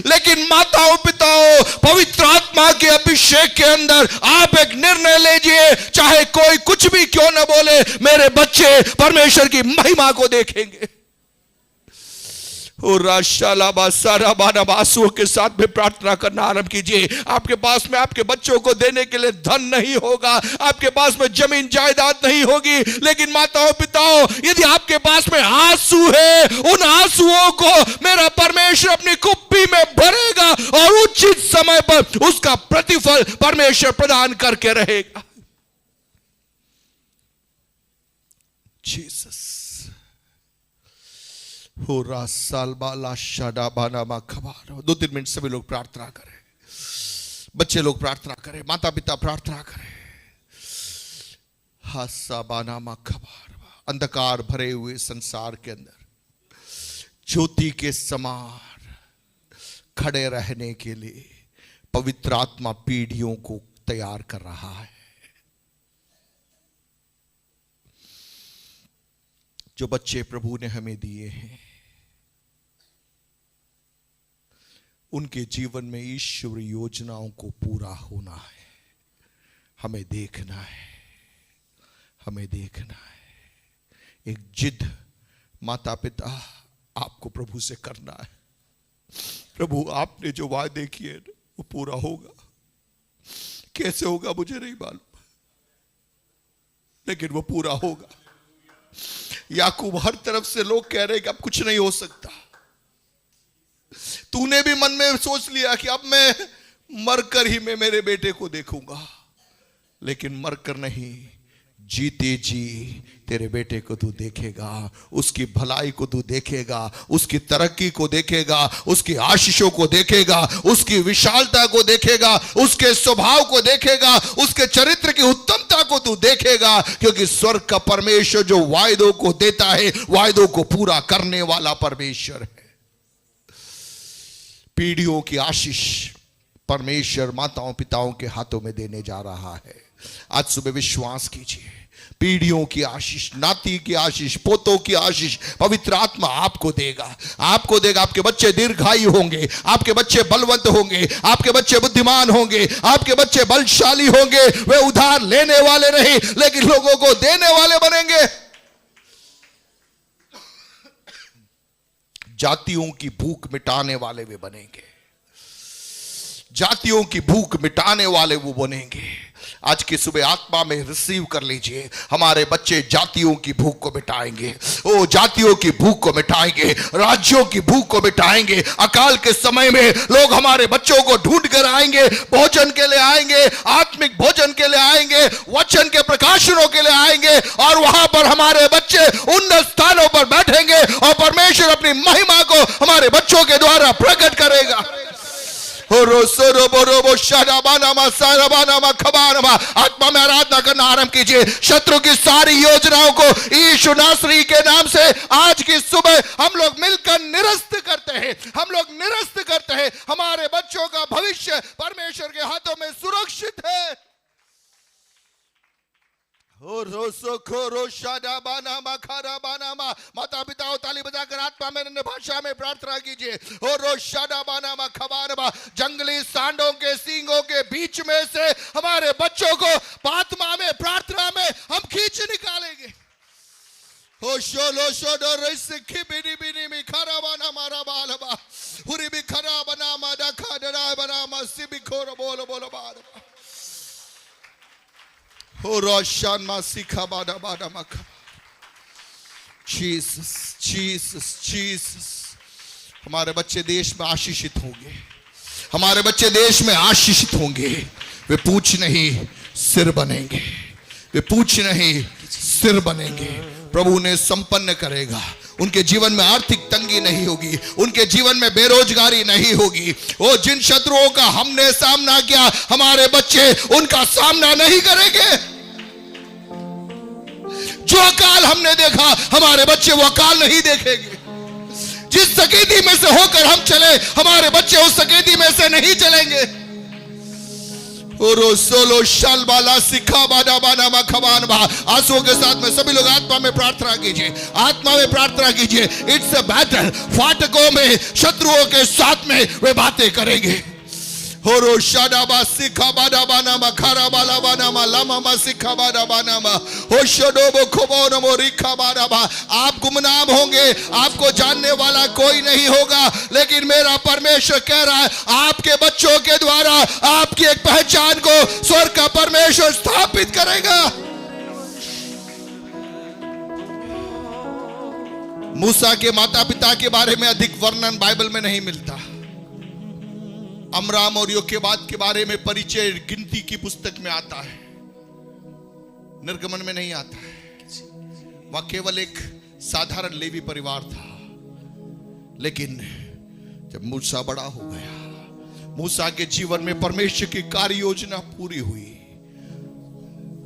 लेकिन माताओं पिताओं, पवित्र आत्मा के अभिषेक के अंदर आप एक निर्णय लीजिए, चाहे कोई कुछ भी क्यों न बोले, मेरे बच्चे परमेश्वर की महिमा को देखेंगे। और आंसुओं के साथ में प्रार्थना करना आरंभ कीजिए। आपके पास में आपके बच्चों को देने के लिए धन नहीं होगा, आपके पास में जमीन जायदाद नहीं होगी, लेकिन माताओं पिताओं, यदि आपके पास में आंसू है, उन आंसुओं को मेरा परमेश्वर अपनी कुप्पी में भरेगा और उचित समय पर उसका प्रतिफल परमेश्वर प्रदान करके रहेगा। जीसस। हो रा साल बाला शाडा बाना मा खबार। 2-3 मिनट सभी लोग प्रार्थना करें, बच्चे लोग प्रार्थना करें, माता पिता प्रार्थना करें। हासा बाना मा खबार। अंधकार भरे हुए संसार के अंदर ज्योति के समान खड़े रहने के लिए पवित्र आत्मा पीढ़ियों को तैयार कर रहा है। जो बच्चे प्रभु ने हमें दिए हैं, उनके जीवन में ईश्वर योजनाओं को पूरा होना है। हमें देखना है, हमें देखना है। एक जिद माता पिता आपको प्रभु से करना है। प्रभु, आपने जो वायदे किए वो पूरा होगा। कैसे होगा मुझे नहीं मालूम, लेकिन वो पूरा होगा। याकूब, हर तरफ से लोग कह रहे हैं कि अब कुछ नहीं हो सकता। तूने भी मन में सोच लिया कि अब मैं मरकर ही मैं मेरे बेटे को देखूंगा, लेकिन मरकर नहीं, जीते जी तेरे बेटे को तू देखेगा, उसकी भलाई को तू देखेगा, उसकी तरक्की को देखेगा, उसकी आशीषों को देखेगा, उसकी विशालता को देखेगा, उसके स्वभाव को देखेगा, उसके चरित्र की उत्तमता को तू देखेगा। क्योंकि स्वर्ग का परमेश्वर जो वायदों को देता है, वायदों को पूरा करने वाला परमेश्वर है। पीढ़ियों की आशीष परमेश्वर माताओं पिताओं के हाथों में देने जा रहा है। आज सुबह विश्वास कीजिए, पीढ़ियों की आशीष, नाती की आशीष, पोतों की आशीष पवित्र आत्मा आपको देगा, आपको देगा। आपके बच्चे दीर्घायु होंगे, आपके बच्चे बलवंत होंगे, आपके बच्चे बुद्धिमान होंगे, आपके बच्चे बलशाली होंगे। वे उधार लेने वाले नहीं, लेकिन लोगों को देने वाले बनेंगे। जातियों की भूख मिटाने वाले वे बनेंगे, जातियों की भूख मिटाने वाले वो बनेंगे। आज की सुबह आत्मा में रिसीव कर लीजिए, हमारे बच्चे जातियों की भूख को मिटाएंगे, ओ जातियों की भूख को मिटाएंगे, राज्यों की भूख को मिटाएंगे। अकाल के समय में लोग हमारे बच्चों को ढूंढ कर आएंगे, भोजन के लिए आएंगे, आत्मिक भोजन के लिए आएंगे, वचन के प्रकाशनों के लिए आएंगे, और वहां पर हमारे बच्चे उन्नत स्थानों पर बैठेंगे और परमेश्वर अपनी महिमा को हमारे बच्चों के द्वारा प्रकट करेगा। आत्मा में आराधना करना आरंभ कीजिए। शत्रु की सारी योजनाओं को यीशु नासरी के नाम से आज की सुबह हम लोग मिलकर निरस्त करते हैं, हम लोग निरस्त करते हैं। हमारे बच्चों का भविष्य परमेश्वर के हाथों में सुरक्षित है। माता पिता ताली बजाकर आत्मा में अन्य भाषा में प्रार्थना कीजिए। जंगली सांडों के सींगों के बीच में से हमारे बच्चों को आत्मा में प्रार्थना में हम खींच निकालेंगे। हो शोलो शोडो रैसे खिबिनी बिनी मी खरा बना मारा बालबा हुरी भी खरा बना मादा खादरा बना मसी खोरो बोलो बोलो बालबा हो रोशन मासिखा बादा बादा मखा। Jesus Jesus Jesus. हमारे बच्चे देश में आशीषित होंगे, हमारे बच्चे देश में आशीषित होंगे। वे पूछ नहीं सिर बनेंगे, वे पूछ नहीं सिर बनेंगे। प्रभु ने संपन्न करेगा। उनके जीवन में आर्थिक तंगी नहीं होगी, उनके जीवन में बेरोजगारी नहीं होगी। वो जिन शत्रुओं का हमने सामना किया, हमारे बच्चे उनका सामना नहीं करेंगे। जो अकाल हमने देखा, हमारे बच्चे वो अकाल नहीं देखेंगे। जिस सकेती में से होकर हम चले, हमारे बच्चे उस सकेती में से नहीं चलेंगे। सोलो शाल बाला सिखा बादा बाना मा खबान बा। आंसुओं के साथ में सभी लोग आत्मा में प्रार्थना कीजिए, आत्मा में प्रार्थना कीजिए। It's a battle. फाटकों में शत्रुओं के साथ में वे बातें करेंगे। होरो शादाबा सिखा बादा बाना मा खारा बाला बाना मा लामा मा सिखा बादा बाना मा हो शोडोबो खोबोनो मोरिखा बादा बा। आप गुमनाम होंगे, आपको जानने वाला कोई नहीं होगा, लेकिन मेरा परमेश्वर कह रहा है आपके बच्चों के द्वारा आपकी एक पहचान को स्वर्ग का परमेश्वर स्थापित करेगा। मूसा के माता पिता के बारे में अधिक वर्णन बाइबल में नहीं मिलता। अमराम और योकेबाद के बारे में परिचय गिनती की पुस्तक में आता है, निर्गमन में नहीं आता है। वह केवल एक साधारण लेवी परिवार था। लेकिन जब मूसा बड़ा हो गया, मूसा के जीवन में परमेश्वर की कार्य योजना पूरी हुई,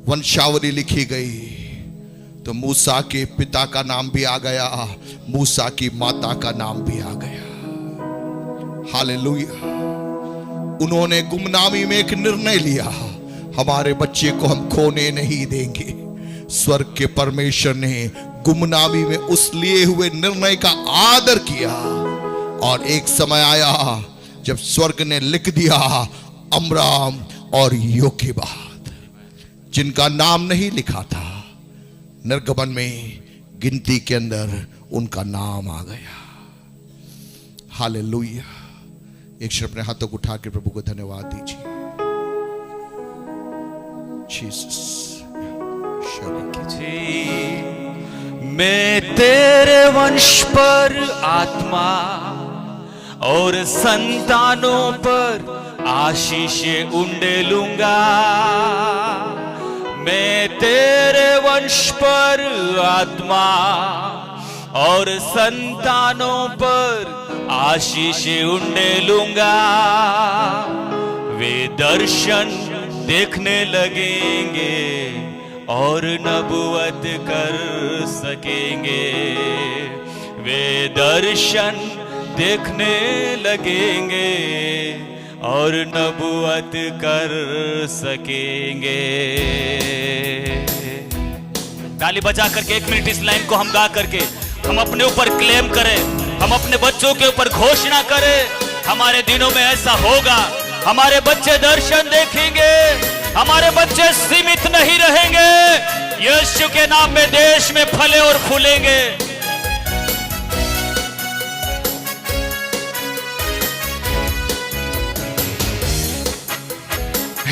वंशावली लिखी गई, तो मूसा के पिता का नाम भी आ गया, मूसा की माता का नाम भी आ गया। हालेलुया। उन्होंने गुमनामी में एक निर्णय लिया, हमारे बच्चे को हम खोने नहीं देंगे। स्वर्ग के परमेश्वर ने गुमनामी में उस लिए हुए निर्णय का आदर किया। और एक समय आया जब स्वर्ग ने लिख दिया अमराम और योकेबाद, जिनका नाम नहीं लिखा था, निर्गमन में गिनती के अंदर उनका नाम आ गया। हालेलुया। एक क्षण अपने हाथों को उठा के प्रभु को धन्यवाद दीजिए। जीसस। मैं तेरे वंश पर आत्मा और संतानों पर आशीष उंडेलूंगा। मैं तेरे वंश पर आत्मा और संतानों पर आशीष उंडेलूंगा। वे दर्शन देखने लगेंगे और नबुवत कर सकेंगे। वे दर्शन देखने लगेंगे और नबुवत कर सकेंगे। ताली बजा करके 1 मिनट इस लाइन को हम गा करके हम अपने ऊपर क्लेम करें, हम अपने बच्चों के ऊपर घोषणा करें। हमारे दिनों में ऐसा होगा, हमारे बच्चे दर्शन देखेंगे, हमारे बच्चे सीमित नहीं रहेंगे। यीशु के नाम में देश में फले और फूलेंगे।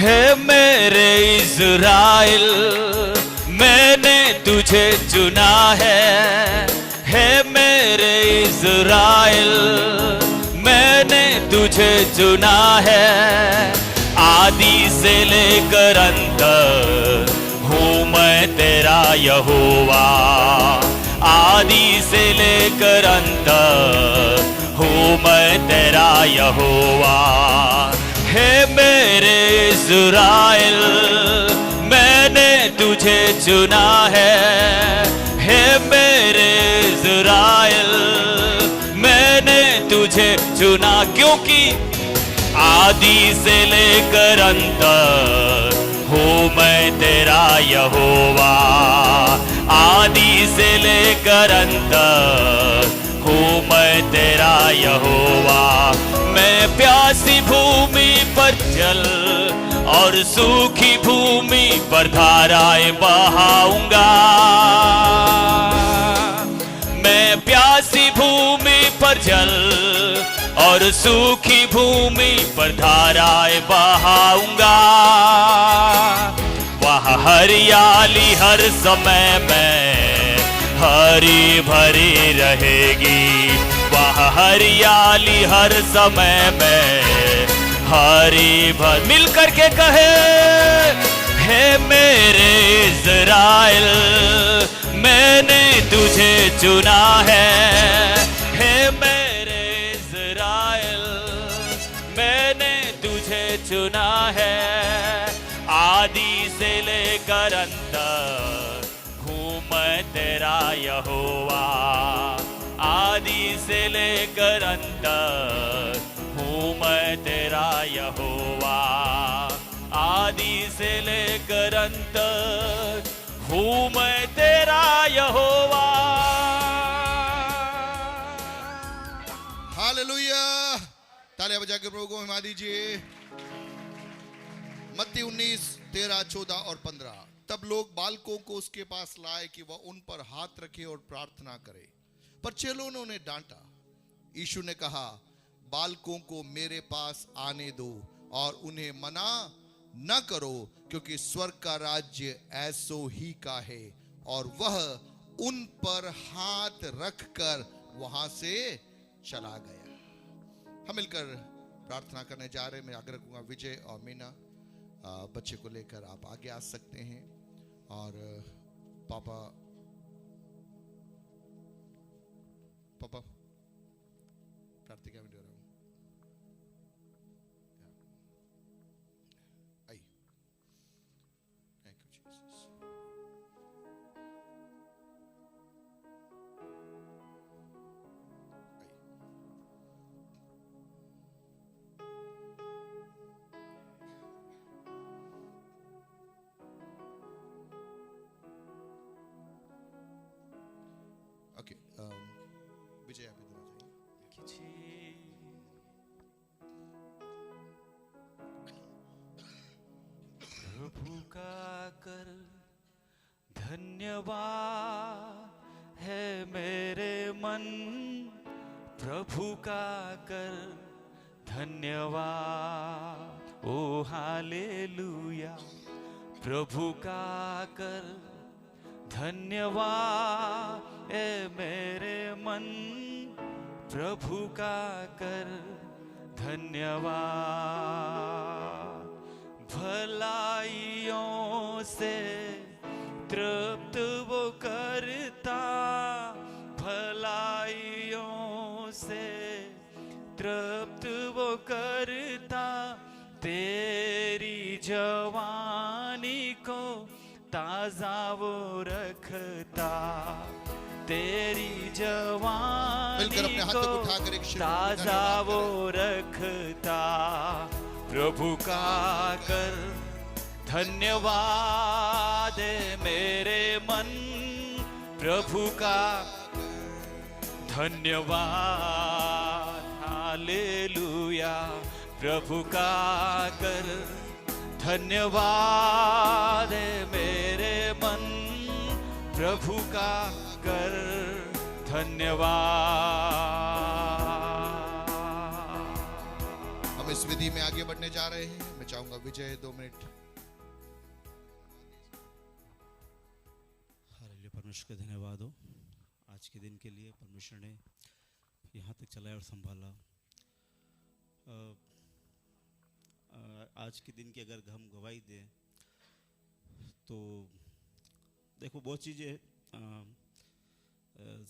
है मेरे इज़राइल, मैंने तुझे चुना है मेरे इज़राइल, मैंने तुझे चुना है। आदि से लेकर अंत हूँ मैं तेरा यहोवा, आदि से लेकर अंत हूँ मैं तेरा यहोवा। है मेरे इज़राइल, मैंने तुझे चुना है मेरे इज़राइल, मैंने तुझे चुना, क्योंकि आदि से लेकर अंत हूँ मैं तेरा यहोवा, आदि से लेकर अंत हूँ मैं तेरा यहोवा। मैं प्यासी भूमि पर जल और सूखी भूमि पर धाराएं बहाऊंगा। मैं प्यासी भूमि पर जल और सूखी भूमि पर धाराएं बहाऊंगा। वहाँ हरियाली हर समय में हरी भरी रहेगी, वहाँ हरियाली हर समय में हरी भर। मिल करके कहे, है मेरे इज़राइल, मैंने तुझे चुना है मेरे इज़राइल, मैंने तुझे चुना है। आदि से लेकर अंत हूँ मैं तेरा यहोवा, आदि से लेकर अंत हूँ मैं तेरा यहोवा, आदि से लेकर अंत हूँ मैं तेरा यहोवा। हालेलुया, तालियां बजा के प्रभु को महिमा दीजिए। मत्ती 19:13, 14 और 15। तब लोग बालकों को उसके पास लाए कि वह उन पर हाथ रखे और प्रार्थना करे, पर चेलों ने उन्हें डांटा। यीशु ने कहा, बालकों को मेरे पास आने दो और उन्हें मना न करो, क्योंकि स्वर्ग का राज्य ऐसो ही का है। और वह उन पर हाथ रखकर वहां से चला गया। हम मिलकर प्रार्थना करने जा रहे हैं। मैं आग्रह करूंगा विजय और मीना बच्चे को लेकर आप आगे आ सकते हैं। और पापा प्रार्थना में दे रहा हूं। आई, थैंक यू जीसस। ओके, विजय आप इधर आ जाइए। प्रभु का कर धन्यवाद है मेरे मन, प्रभु का कर धन्यवाद, ओ हालेलुया। प्रभु का कर धन्यवाद ए मेरे मन, प्रभु का कर धन्यवाद। भलाइयों से तृप्त वो करता, भलाइयों से तृप्त वो करता, तेरी जवानी को ताजा वो रखता, तेरी जवानी को ताजा वो रखता। प्रभु का कर धन्यवाद मेरे मन, प्रभु का धन्यवाद, हालेलुया। प्रभु का कर धन्यवाद मेरे मन, प्रभु का कर धन्यवाद। इस विधि में आगे बढ़ने जा रहे हैं। मैं चाहूंगा विजय 2 मिनट। हालेलुया, परमेश्वर का धन्यवाद हो आज के दिन के लिए। परमेश्वर ने यहाँ तक चलाया और संभाला। आज के दिन की अगर हम गवाही दें तो देखो बहुत चीज़ें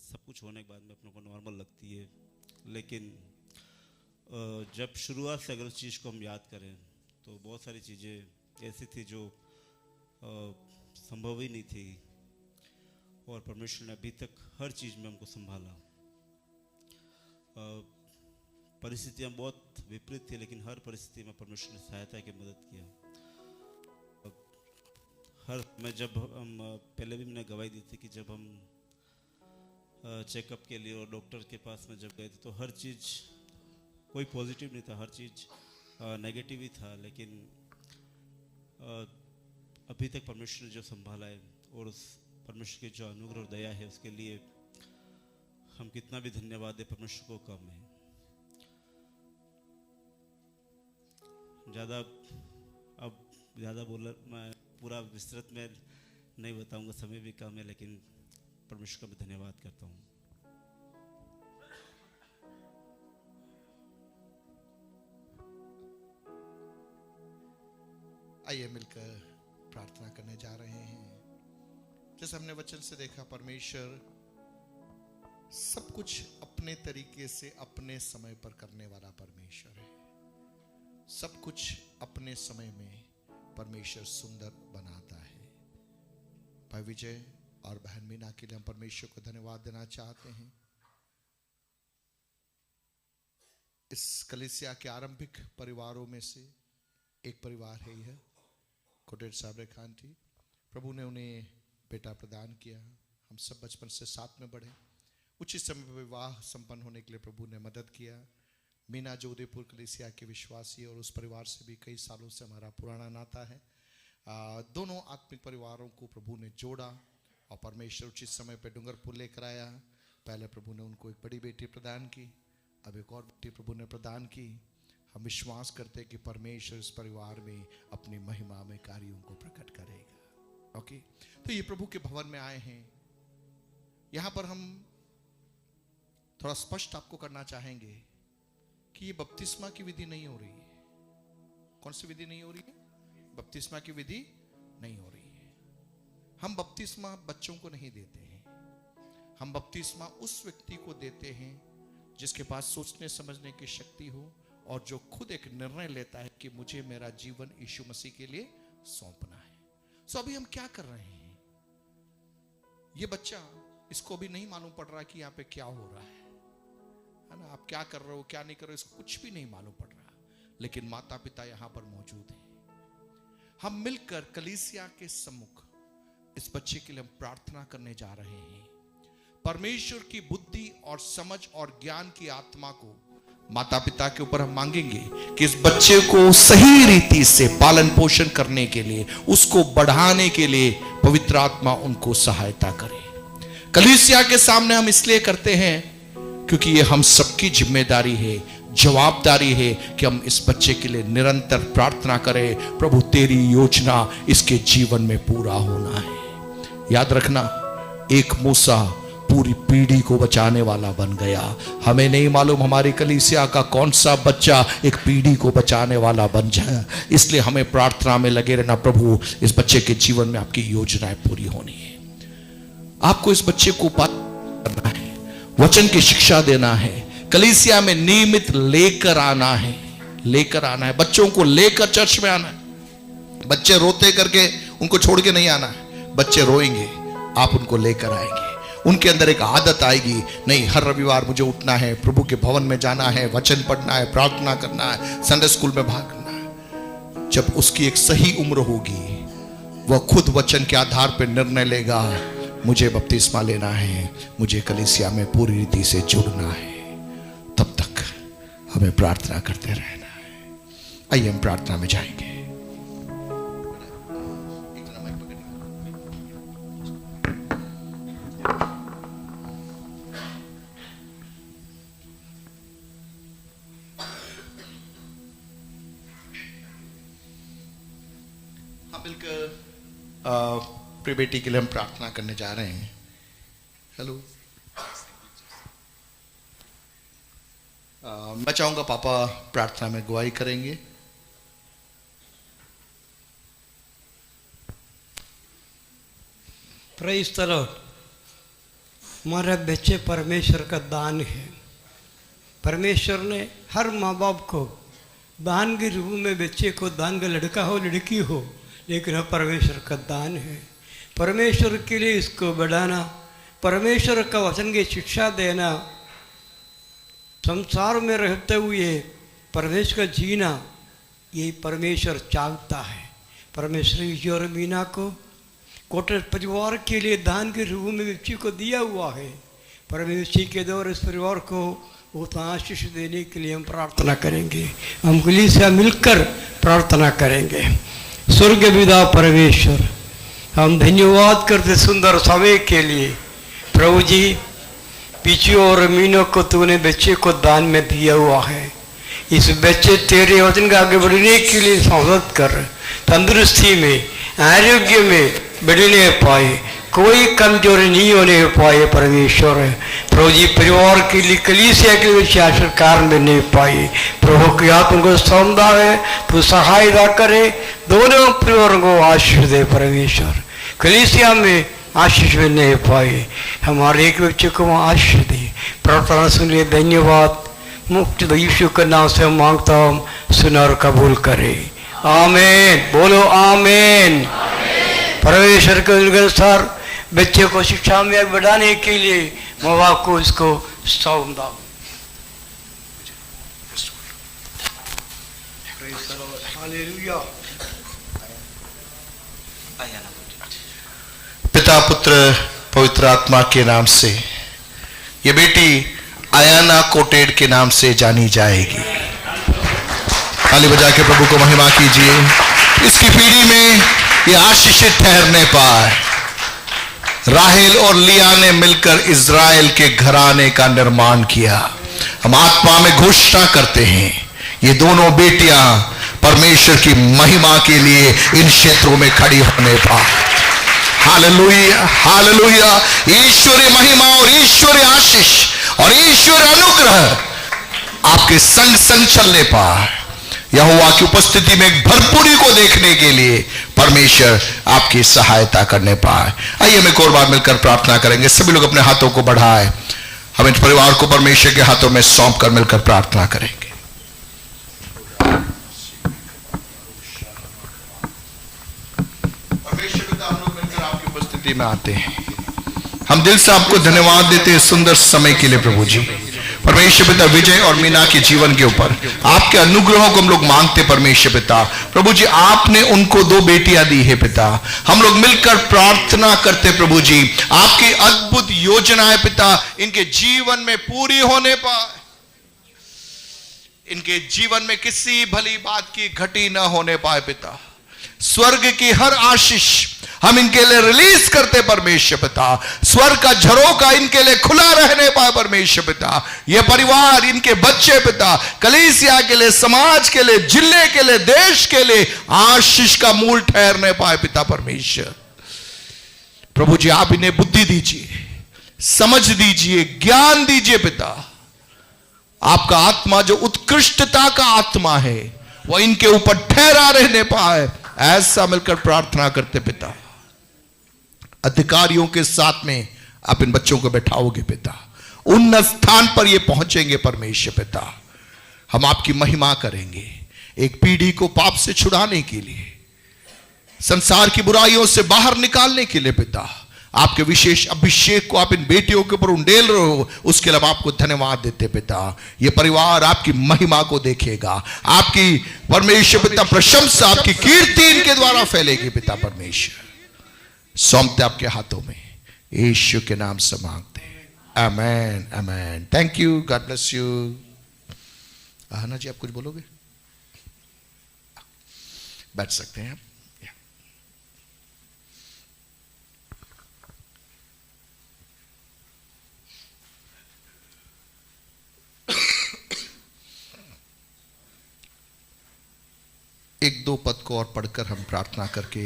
सब कुछ होने के बाद में अपने को नॉर्मल लगती है, लेकिन जब शुरुआत से अगर उस चीज़ को हम याद करें तो बहुत सारी चीज़ें ऐसी थी जो संभव ही नहीं थी, और परमेश्वर ने अभी तक हर चीज़ में हमको संभाला। परिस्थितियाँ बहुत विपरीत थी, लेकिन हर परिस्थिति में परमेश्वर ने सहायता की मदद किया। मैं जब हम पहले भी मैंने गवाही दी थी कि जब हम चेकअप के लिए और डॉक्टर के पास में जब गए थे तो हर चीज़ कोई पॉजिटिव नहीं था, हर चीज़ नेगेटिव ही था, लेकिन अभी तक परमेश्वर ने जो संभाला है और उस परमेश्वर की जो अनुग्रह और दया है उसके लिए हम कितना भी धन्यवाद दें परमेश्वर को कम है। ज़्यादा बोला मैं पूरा विस्तृत में नहीं बताऊंगा, समय भी कम है, लेकिन परमेश्वर का मैं धन्यवाद करता हूँ। आइए मिलकर प्रार्थना करने जा रहे हैं। जैसे हमने वचन से देखा, परमेश्वर सब कुछ अपने तरीके से अपने समय पर करने वाला परमेश्वर है। सब कुछ अपने समय में परमेश्वर सुंदर बनाता है। भाई विजय और बहन मीना के लिए हम परमेश्वर को धन्यवाद देना चाहते हैं। इस कलीसिया के आरंभिक परिवारों में से एक परिवार है यह कोटेट साहब रेखा आंटी। प्रभु ने उन्हें बेटा प्रदान किया। हम सब बचपन से साथ में बढ़े। उचित समय पर विवाह संपन्न होने के लिए प्रभु ने मदद किया। मीना जो उदयपुर कलीसिया के विश्वासी और उस परिवार से भी कई सालों से हमारा पुराना नाता है। दोनों आत्मिक परिवारों को प्रभु ने जोड़ा और परमेश्वर उचित समय पर डूंगरपुर लेकर आया। पहले प्रभु ने उनको एक बड़ी बेटी प्रदान की, अब एक और बेटी प्रभु ने प्रदान की। हम विश्वास करते हैं कि परमेश्वर इस परिवार में अपनी महिमा में कार्यों को प्रकट करेगा। ओके, तो ये प्रभु के भवन में आए हैं। यहाँ पर हम थोड़ा स्पष्ट आपको करना चाहेंगे कि ये बपतिस्मा की विधि नहीं हो रही है। कौन सी विधि नहीं हो रही है? बपतिस्मा की विधि नहीं हो रही है। हम बपतिस्मा बच्चों को नहीं देते हैं। हम बपतिस्मा उस व्यक्ति को देते हैं जिसके पास सोचने समझने की शक्ति हो और जो खुद एक निर्णय लेता है कि मुझे मेरा जीवन यीशु मसीह के लिए सौंपना है। सो अभी हम क्या कर रहे हैं? ये बच्चा, इसको भी नहीं मालूम पड़ रहा कि यहाँ पे क्या हो रहा है ना। आप क्या कर रहे हो क्या नहीं कर रहे हो इसको कुछ भी नहीं मालूम पड़ रहा, लेकिन माता पिता यहाँ पर मौजूद हैं। हम मिलकर कलीसिया के सम्मुख इस बच्चे के लिए हम प्रार्थना करने जा रहे हैं। परमेश्वर की बुद्धि और समझ और ज्ञान की आत्मा को माता पिता के ऊपर हम मांगेंगे कि इस बच्चे को सही रीति से पालन पोषण करने के लिए, उसको बढ़ाने के लिए पवित्र आत्मा उनको सहायता करे। कलीसिया के सामने हम इसलिए करते हैं क्योंकि ये हम सबकी जिम्मेदारी है, जवाबदारी है कि हम इस बच्चे के लिए निरंतर प्रार्थना करें। प्रभु तेरी योजना इसके जीवन में पूरा होना है। याद रखना, एक मूसा पूरी पीढ़ी को बचाने वाला बन गया। हमें नहीं मालूम हमारी कलीसिया का कौन सा बच्चा एक पीढ़ी को बचाने वाला बन जाए। इसलिए हमें प्रार्थना में लगे रहना, प्रभु इस बच्चे के जीवन में आपकी योजनाएं पूरी होनी है। आपको इस बच्चे को करना है, वचन की शिक्षा देना है, कलीसिया में नियमित लेकर आना है। बच्चों को लेकर चर्च में आना है। बच्चे रोते करके उनको छोड़ के नहीं आना है। बच्चे रोएंगे, आप उनको लेकर आएंगे। उनके अंदर एक आदत आएगी, नहीं हर रविवार मुझे उठना है, प्रभु के भवन में जाना है, वचन पढ़ना है, प्रार्थना करना है, संडे स्कूल में भाग करना है। जब उसकी एक सही उम्र होगी, वह खुद वचन के आधार पर निर्णय लेगा, मुझे बपतिस्मा लेना है, मुझे कलीसिया में पूरी रीति से जुड़ना है। तब तक हमें प्रार्थना करते रहना है। आइए हम प्रार्थना में जाएंगे। आप मिलकर प्रिय बेटी के लिए हम प्रार्थना करने जा रहे हैं। हेलो, मैं चाहूंगा पापा प्रार्थना में अगुवाई करेंगे। Praise the Lord. हमारे बच्चे परमेश्वर का दान है। परमेश्वर ने हर माँ बाप को दान के रूप में बच्चे को दान का, लड़का हो लड़की हो, लेकिन वह परमेश्वर का दान है। परमेश्वर के लिए इसको बढ़ाना, परमेश्वर का वचन की शिक्षा देना, संसार में रहते हुए परमेश्वर का जीना, ये परमेश्वर चाहता है। परमेश्वर ईश्वर और मीना को कोटर परिवार के लिए दान के रूप में बच्ची को दिया हुआ है। परमेश्वर के द्वारा इस परिवार को वो आशीष देने के लिए हम प्रार्थना करेंगे। हम कलीसिया मिलकर प्रार्थना करेंगे। स्वर्ग पिता परमेश्वर, हम धन्यवाद करते सुंदर समय के लिए। प्रभु जी, पीछे और मीनों को तूने बच्चे को दान में दिया हुआ है। इस बच्चे तेरे वचन का आगे बढ़ने के लिए मदद कर, तंदुरुस्ती में, आरोग्य में बढ़ने पाए, कोई कमजोरी नहीं होने पाए। परमेश्वर प्रभु जी, परिवार के लिए, कलीसिया के लिए सरकार में नहीं पाए। प्रभु की आत्मा को सौंदा है, तू सहायता करे, दोनों परिवारों को आशीष दे। परमेश्वर कलीसिया में आशीष में नहीं पाए, हमारे एक बच्चे को आशीष दे। प्रार्थना सुन लिए, धन्यवाद। मुक्त यीशु के नाम से मांगता हूँ, सुना और कबूल करे। आमीन। बोलो आमीन। परमेश्वर के अनुसार बच्चे को शिक्षा में बढ़ाने के लिए माँ बाप को इसको सौंप दो। पिता, पुत्र, पवित्र आत्मा के नाम से ये बेटी आयाना कोटेड के नाम से जानी जाएगी। ताली बजा के प्रभु को महिमा कीजिए। इसकी पीढ़ी में ये आशीषित ठहरने पाए। राहेल और लिया ने मिलकर इज़राइल के घराने का निर्माण किया। हम आत्मा में घोषणा करते हैं, ये दोनों बेटियां परमेश्वर की महिमा के लिए इन क्षेत्रों में खड़ी होने पाए। Hallelujah, hallelujah. ईश्वरीय महिमा और ईश्वरीय आशीष और ईश्वरीय अनुग्रह आपके संग संग चलने पाए। यहोवा की उपस्थिति में एक भरपूरी को देखने के लिए परमेश्वर आपकी सहायता करने पाए। आइए हम एक और बार मिलकर प्रार्थना करेंगे। सभी लोग अपने हाथों को बढ़ाएं। हम इस परिवार को परमेश्वर के हाथों में सौंप कर मिलकर प्रार्थना करेंगे। परमेश्वर पिता, हम लोग मिलकर आपकी उपस्थिति में आते हैं। हम दिल से आपको धन्यवाद देते हैं सुंदर समय के लिए प्रभु जी। परमेश्वर पिता, विजय और मीना के जीवन के ऊपर आपके अनुग्रहों को हम लोग मांगते। परमेश्वर पिता, प्रभु जी, आपने उनको 2 बेटियां दी है पिता। हम लोग मिलकर प्रार्थना करते प्रभु जी, आपकी अद्भुत योजनाएं पिता इनके जीवन में पूरी होने पाए। इनके जीवन में किसी भली बात की घटी न होने पाए पिता। स्वर्ग की हर आशीष हम इनके लिए रिलीज करते परमेश्वर पिता। स्वर्ग का झरोका इनके लिए खुला रहने पाए परमेश्वर पिता। ये परिवार, इनके बच्चे पिता, कलीसिया के लिए, समाज के लिए, जिले के लिए, देश के लिए आशीष का मूल ठहरने पाए पिता परमेश्वर। प्रभु जी, आप इन्हें बुद्धि दीजिए, समझ दीजिए, ज्ञान दीजिए पिता। आपका आत्मा जो उत्कृष्टता का आत्मा है वह इनके ऊपर ठहरा रहने पाए, ऐसा मिलकर प्रार्थना करते पिता। अधिकारियों के साथ में आप इन बच्चों को बैठाओगे पिता, उन्नत स्थान पर ये पहुंचेंगे परमेश्वर पिता। हम आपकी महिमा करेंगे एक पीढ़ी को पाप से छुड़ाने के लिए, संसार की बुराइयों से बाहर निकालने के लिए पिता। आपके विशेष अभिषेक को आप इन बेटियों के ऊपर उंडेल रहे हो, उसके लिए हम आपको धन्यवाद देते पिता। ये परिवार आपकी महिमा को देखेगा, आपकी परमेश्वर पिता प्रशंसा, आपकी कीर्ति इनके द्वारा फैलेगी पिता परमेश्वर। सौंपते आपके हाथों में, यीशु के नाम से मांगते हैं। Amen, amen. Thank you, God bless you. Ahana ji, आप कुछ बोलोगे? बैठ सकते हैं आप। एक दो पद को और पढ़कर हम प्रार्थना करके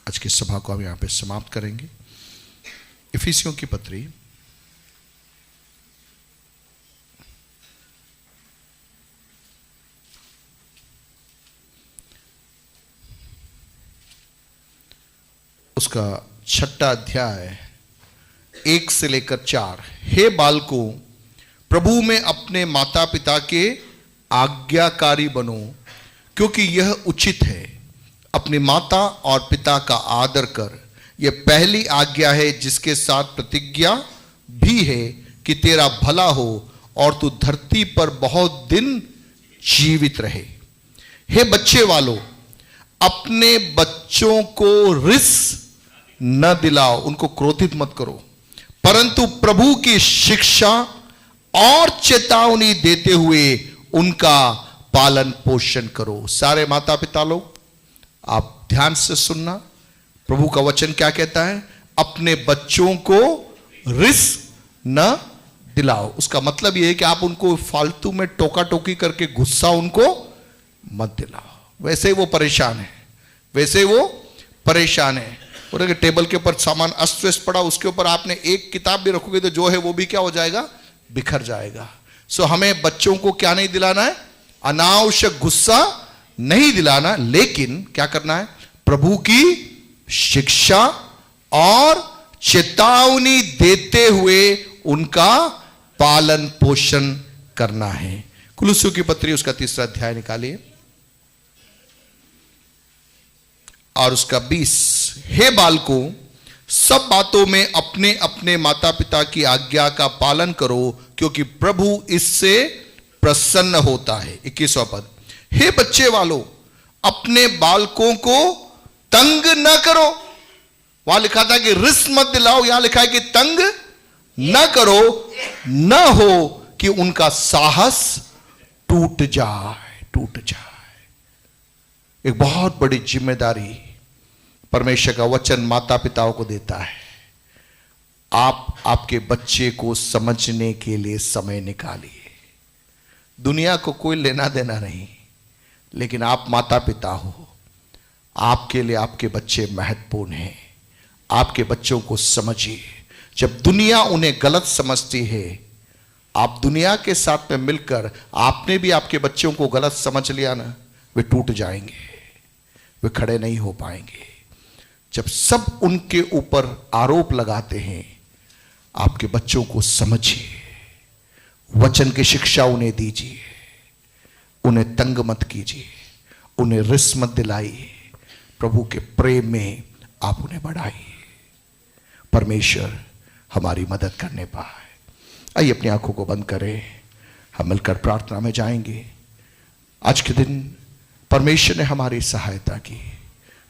आज की सभा को हम यहाँ पे समाप्त करेंगे। इफिसियों की पत्री उसका 6वां अध्याय 1 से लेकर 4। हे बालकों, प्रभु में अपने माता पिता के आज्ञाकारी बनो, क्योंकि यह उचित है। अपनी माता और पिता का आदर कर, यह पहली आज्ञा है, जिसके साथ प्रतिज्ञा भी है कि तेरा भला हो और तू धरती पर बहुत दिन जीवित रहे। हे बच्चे वालों, अपने बच्चों को रिस न दिलाओ, उनको क्रोधित मत करो, परंतु प्रभु की शिक्षा और चेतावनी देते हुए उनका पालन पोषण करो। सारे माता पिता लोग आप ध्यान से सुनना, प्रभु का वचन क्या कहता है? अपने बच्चों को रिस न दिलाओ। उसका मतलब यह है कि आप उनको फालतू में टोका टोकी करके गुस्सा उनको मत दिलाओ। वैसे ही वो परेशान है, वैसे वो परेशान है। और अगर टेबल के ऊपर सामान अस्त व्यस्त पड़ा, उसके ऊपर आपने एक किताब भी रखोगे तो जो है वो भी क्या हो जाएगा? बिखर जाएगा। सो हमें बच्चों को क्या नहीं दिलाना है? अनावश्यक गुस्सा नहीं दिलाना, लेकिन क्या करना है? प्रभु की शिक्षा और चेतावनी देते हुए उनका पालन पोषण करना है। कुलुस्सियों की पत्री उसका 3रा अध्याय निकालिए और उसका 20। हे बालकों, सब बातों में अपने अपने माता पिता की आज्ञा का पालन करो, क्योंकि प्रभु इससे प्रसन्न होता है। 21वां पद। हे बच्चे वालों, अपने बालकों को तंग न करो। वहां लिखा था कि रिस मत दिलाओ, यहां लिखा है कि तंग न करो, न हो कि उनका साहस टूट जाए। एक बहुत बड़ी जिम्मेदारी परमेश्वर का वचन माता पिताओं को देता है। आप आपके बच्चे को समझने के लिए समय निकालिए। दुनिया को कोई लेना देना नहीं, लेकिन आप माता पिता हो, आपके लिए आपके बच्चे महत्वपूर्ण हैं। आपके बच्चों को समझिए। जब दुनिया उन्हें गलत समझती है, आप दुनिया के साथ में मिलकर आपने भी आपके बच्चों को गलत समझ लिया ना, वे टूट जाएंगे, वे खड़े नहीं हो पाएंगे। जब सब उनके ऊपर आरोप लगाते हैं, आपके बच्चों को समझिए, वचन की शिक्षा उन्हें दीजिए, उन्हें तंग मत कीजिए, उन्हें रिस मत दिलाइए, प्रभु के प्रेम में आप उन्हें बढ़ाइए। परमेश्वर हमारी मदद करने पाए। आइए अपनी आंखों को बंद करें, हम मिलकर प्रार्थना में जाएंगे। आज के दिन परमेश्वर ने हमारी सहायता की,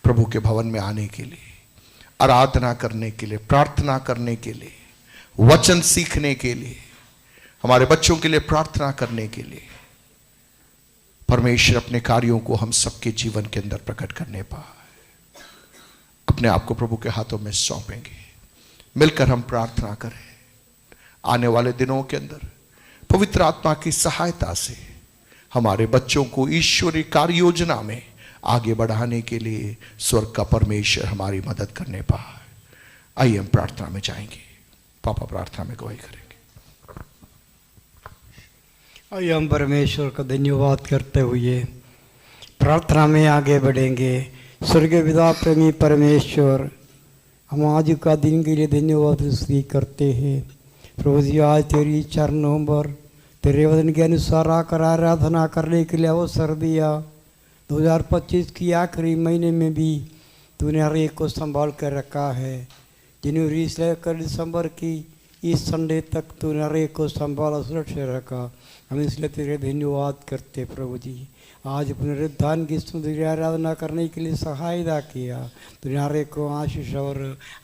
प्रभु के भवन में आने के लिए, आराधना करने के लिए, प्रार्थना करने के लिए, वचन सीखने के लिए, हमारे बच्चों के लिए प्रार्थना करने के लिए। परमेश्वर अपने कार्यों को हम सबके जीवन के अंदर प्रकट करने पाए। अपने आप को प्रभु के हाथों में सौंपेंगे। मिलकर हम प्रार्थना करें। आने वाले दिनों के अंदर पवित्र आत्मा की सहायता से हमारे बच्चों को ईश्वरीय कार्य योजना में आगे बढ़ाने के लिए स्वर्ग का परमेश्वर हमारी मदद करने पाए। आइए हम प्रार्थना में जाएंगे। पापा प्रार्थना में गवाही करेंगे। आइए हम परमेश्वर का धन्यवाद करते हुए प्रार्थना में आगे बढ़ेंगे। स्वर्गीय पिता प्रेमी परमेश्वर, हम आज का दिन के लिए धन्यवाद स्वीकार करते हैं। प्रभु जी, आज तेरी चरणों पर तेरे वचन के अनुसार आकर आराधना करने के लिए अवसर दिया। 2025 की आखिरी महीने में भी तूने हर एक को संभाल कर रखा है। जनवरी से लेकर दिसंबर की इस संडे तक तूने हर एक को संभाला, सुरक्षित रखा। हम इसलिए तेरे धन्यवाद करते प्रभु जी। आज पुनरुत्थान की सुंदर आराधना करने के लिए सहायता किया। तूने हर एक को आशीष और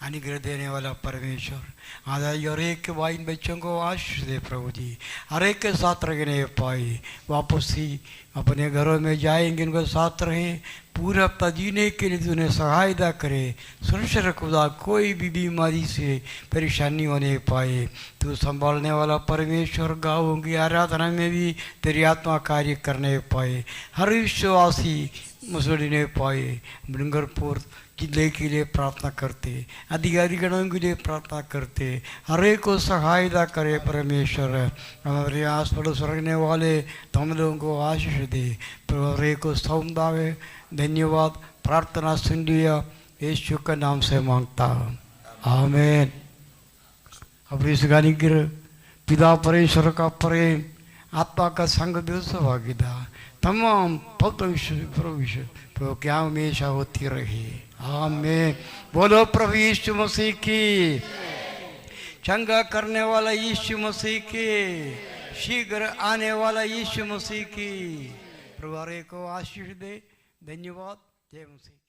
अनुग्रह देने वाला परमेश्वर, आज हर एक के भाई बच्चों को आशीष दे प्रभु जी। हर एक के साथ रहने पाए, वापस ही अपने घरों में जाएंगे, उनके साथ रहें। पूरा हफ्ता जीने के लिए तूने सहायता करे। सुरक्षित खुदा, कोई भी बीमारी से परेशानी होने पाए। तू संभालने वाला परमेश्वर गाँवों की आराधना में भी तेरी आत्मा कार्य करने पाए, हर विश्वासी मुसलने पाए। डूंगरपुर जिले के लिए प्रार्थना करते, अधिकारीगणों के लिए प्रार्थना करते, हर एक को सहायता करे परमेश्वर। हमारे आस पड़ोस रखने वाले तुम लोगों को आशीष दे, हर एक को सौंदावे। धन्यवाद, प्रार्थना सुन लिया, यीशु के नाम से मांगता हूँ, आमीन। अब इस गाने की पिता परमेश्वर का प्रेम, आत्मा का संग दिवस भागीदार तमाम प्रभु क्या हमेशा होती रही, आमीन। बोलो प्रभु यीशु मसीह की, चंगा करने वाला यीशु मसीह की, शीघ्र आने वाला यीशु मसीह की। प्रभु को आशीष दे। धन्यवाद। जय मसीह।